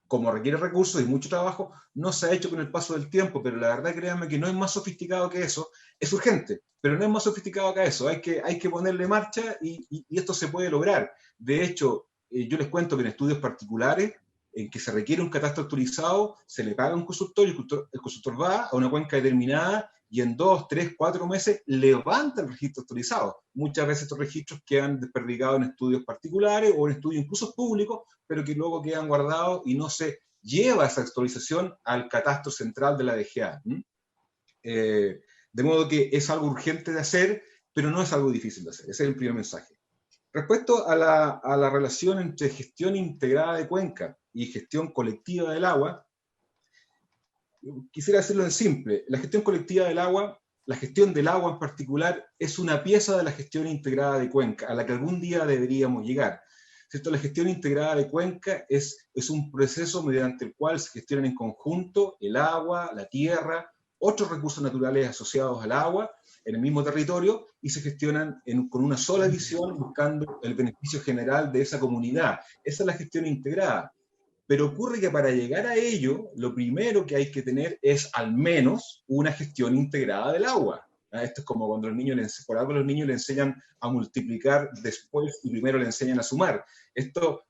como requiere recursos y mucho trabajo, no se ha hecho con el paso del tiempo, pero la verdad, créanme que no es más sofisticado que eso. Es urgente, pero no es más sofisticado que eso. Hay que ponerle marcha y esto se puede lograr. De hecho, yo les cuento que en estudios particulares, en que se requiere un catastro actualizado, se le paga a un consultor y el consultor va a una cuenca determinada y en 2, 3, 4 meses levanta el registro actualizado. Muchas veces estos registros quedan desperdigados en estudios particulares o en estudios incluso públicos, pero que luego quedan guardados y no se lleva esa actualización al catastro central de la DGA. De modo que es algo urgente de hacer, pero no es algo difícil de hacer. Ese es el primer mensaje. Respecto a la relación entre gestión integrada de cuenca y gestión colectiva del agua, quisiera decirlo en simple. La gestión colectiva del agua, la gestión del agua en particular, es una pieza de la gestión integrada de cuenca, a la que algún día deberíamos llegar. ¿Cierto? La gestión integrada de cuenca es un proceso mediante el cual se gestionan en conjunto el agua, la tierra, otros recursos naturales asociados al agua, en el mismo territorio, y se gestionan con una sola visión, buscando el beneficio general de esa comunidad. Esa es la gestión integrada. Pero ocurre que para llegar a ello, lo primero que hay que tener es al menos una gestión integrada del agua. Esto es como cuando por algo los niños le enseñan a multiplicar después y primero le enseñan a sumar.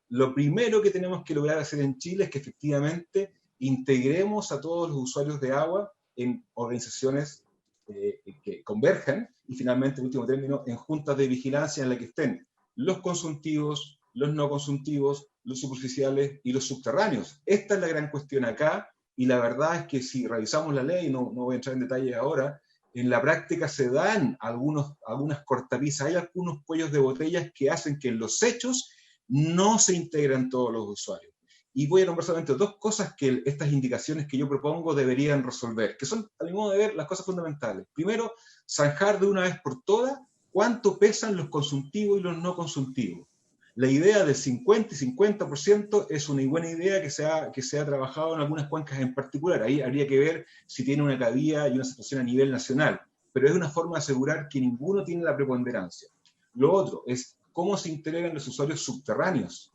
Lo primero que tenemos que lograr hacer en Chile es que efectivamente integremos a todos los usuarios de agua en organizaciones que converjan y finalmente, en último término, en juntas de vigilancia en la que estén los consultivos, los no consultivos, los superficiales y los subterráneos. Esta es la gran cuestión acá, y la verdad es que si revisamos la ley, no voy a entrar en detalles ahora, en la práctica se dan algunas cortapisas, hay algunos cuellos de botellas que hacen que en los hechos no se integran todos los usuarios. Y voy a nombrar solamente dos cosas que estas indicaciones que yo propongo deberían resolver, que son, a mi modo de ver, las cosas fundamentales. Primero, zanjar de una vez por todas cuánto pesan los consultivos y los no consultivos. La idea del 50 y 50% es una buena idea que se ha trabajado en algunas cuencas en particular. Ahí habría que ver si tiene una cabida y una situación a nivel nacional, pero es una forma de asegurar que ninguno tiene la preponderancia. Lo otro es cómo se integran los usuarios subterráneos.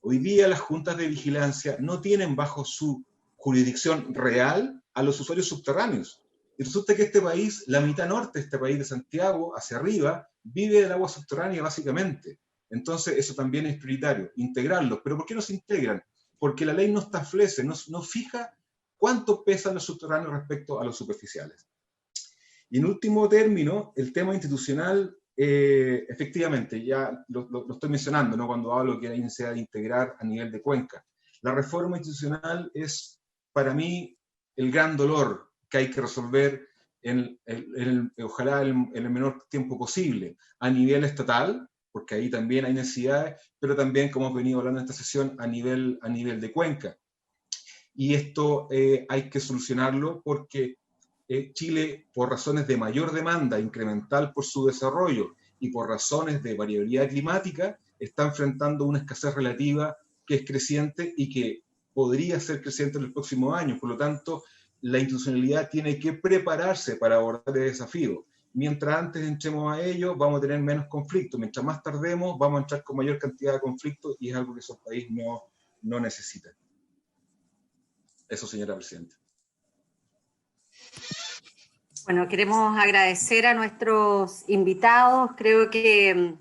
Hoy día las juntas de vigilancia no tienen bajo su jurisdicción real a los usuarios subterráneos. Y resulta que este país, la mitad norte de este país, de Santiago hacia arriba, vive del agua subterránea básicamente. Entonces eso también es prioritario, integrarlos. ¿Pero por qué no se integran? Porque la ley no establece, no fija cuánto pesan los subterráneos respecto a los superficiales. Y en último término, el tema institucional, efectivamente, ya lo estoy mencionando, ¿no? Cuando hablo que la necesidad de integrar a nivel de cuenca. La reforma institucional es, para mí, el gran dolor que hay que resolver, ojalá en el menor tiempo posible, a nivel estatal, porque ahí también hay necesidades, pero también, como hemos venido hablando en esta sesión, a nivel de cuenca. Y esto hay que solucionarlo porque Chile, por razones de mayor demanda incremental por su desarrollo y por razones de variabilidad climática, está enfrentando una escasez relativa que es creciente y que podría ser creciente en los próximos años. Por lo tanto, la institucionalidad tiene que prepararse para abordar el desafío. Mientras antes entremos a ello, vamos a tener menos conflictos. Mientras más tardemos, vamos a entrar con mayor cantidad de conflictos y es algo que esos países no necesitan. Eso, señora presidenta. Bueno, queremos agradecer a nuestros invitados. Creo que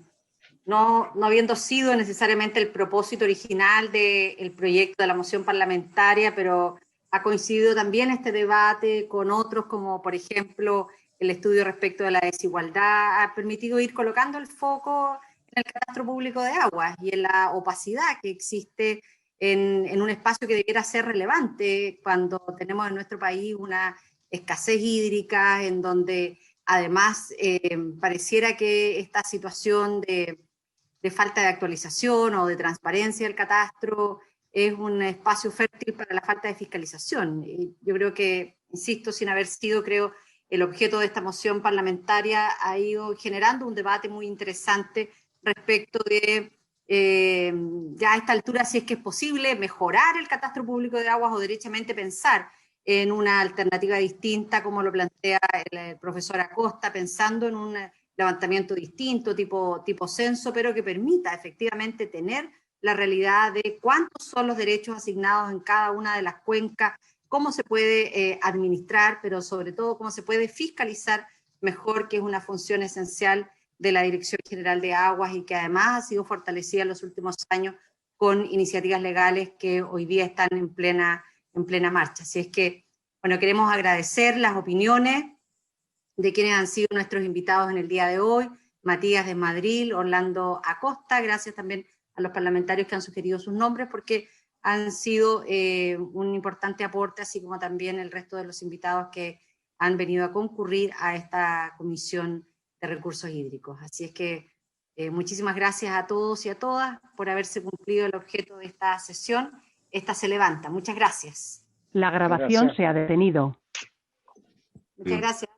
no habiendo sido necesariamente el propósito original del proyecto de la moción parlamentaria, pero ha coincidido también este debate con otros, como por ejemplo el estudio respecto de la desigualdad, ha permitido ir colocando el foco en el catastro público de aguas y en la opacidad que existe en un espacio que debiera ser relevante cuando tenemos en nuestro país una escasez hídrica, en donde además pareciera que esta situación de falta de actualización o de transparencia del catastro es un espacio fértil para la falta de fiscalización. Y yo creo que, insisto, sin haber sido, creo, el objeto de esta moción parlamentaria, ha ido generando un debate muy interesante respecto de ya a esta altura, si es que es posible mejorar el catastro público de aguas o derechamente pensar en una alternativa distinta, como lo plantea el profesor Acosta, pensando en un levantamiento distinto, tipo censo, pero que permita efectivamente tener la realidad de cuántos son los derechos asignados en cada una de las cuencas, cómo se puede administrar, pero sobre todo cómo se puede fiscalizar mejor, que es una función esencial de la Dirección General de Aguas y que además ha sido fortalecida en los últimos años con iniciativas legales que hoy día están en plena marcha. Así es que, bueno, queremos agradecer las opiniones de quienes han sido nuestros invitados en el día de hoy, Matías Desmadril, Orlando Acosta, gracias también a los parlamentarios que han sugerido sus nombres, porque han sido un importante aporte, así como también el resto de los invitados que han venido a concurrir a esta Comisión de Recursos Hídricos. Así es que muchísimas gracias a todos y a todas por haberse cumplido el objeto de esta sesión. Esta se levanta. Muchas gracias. La grabación se ha detenido. Muchas gracias.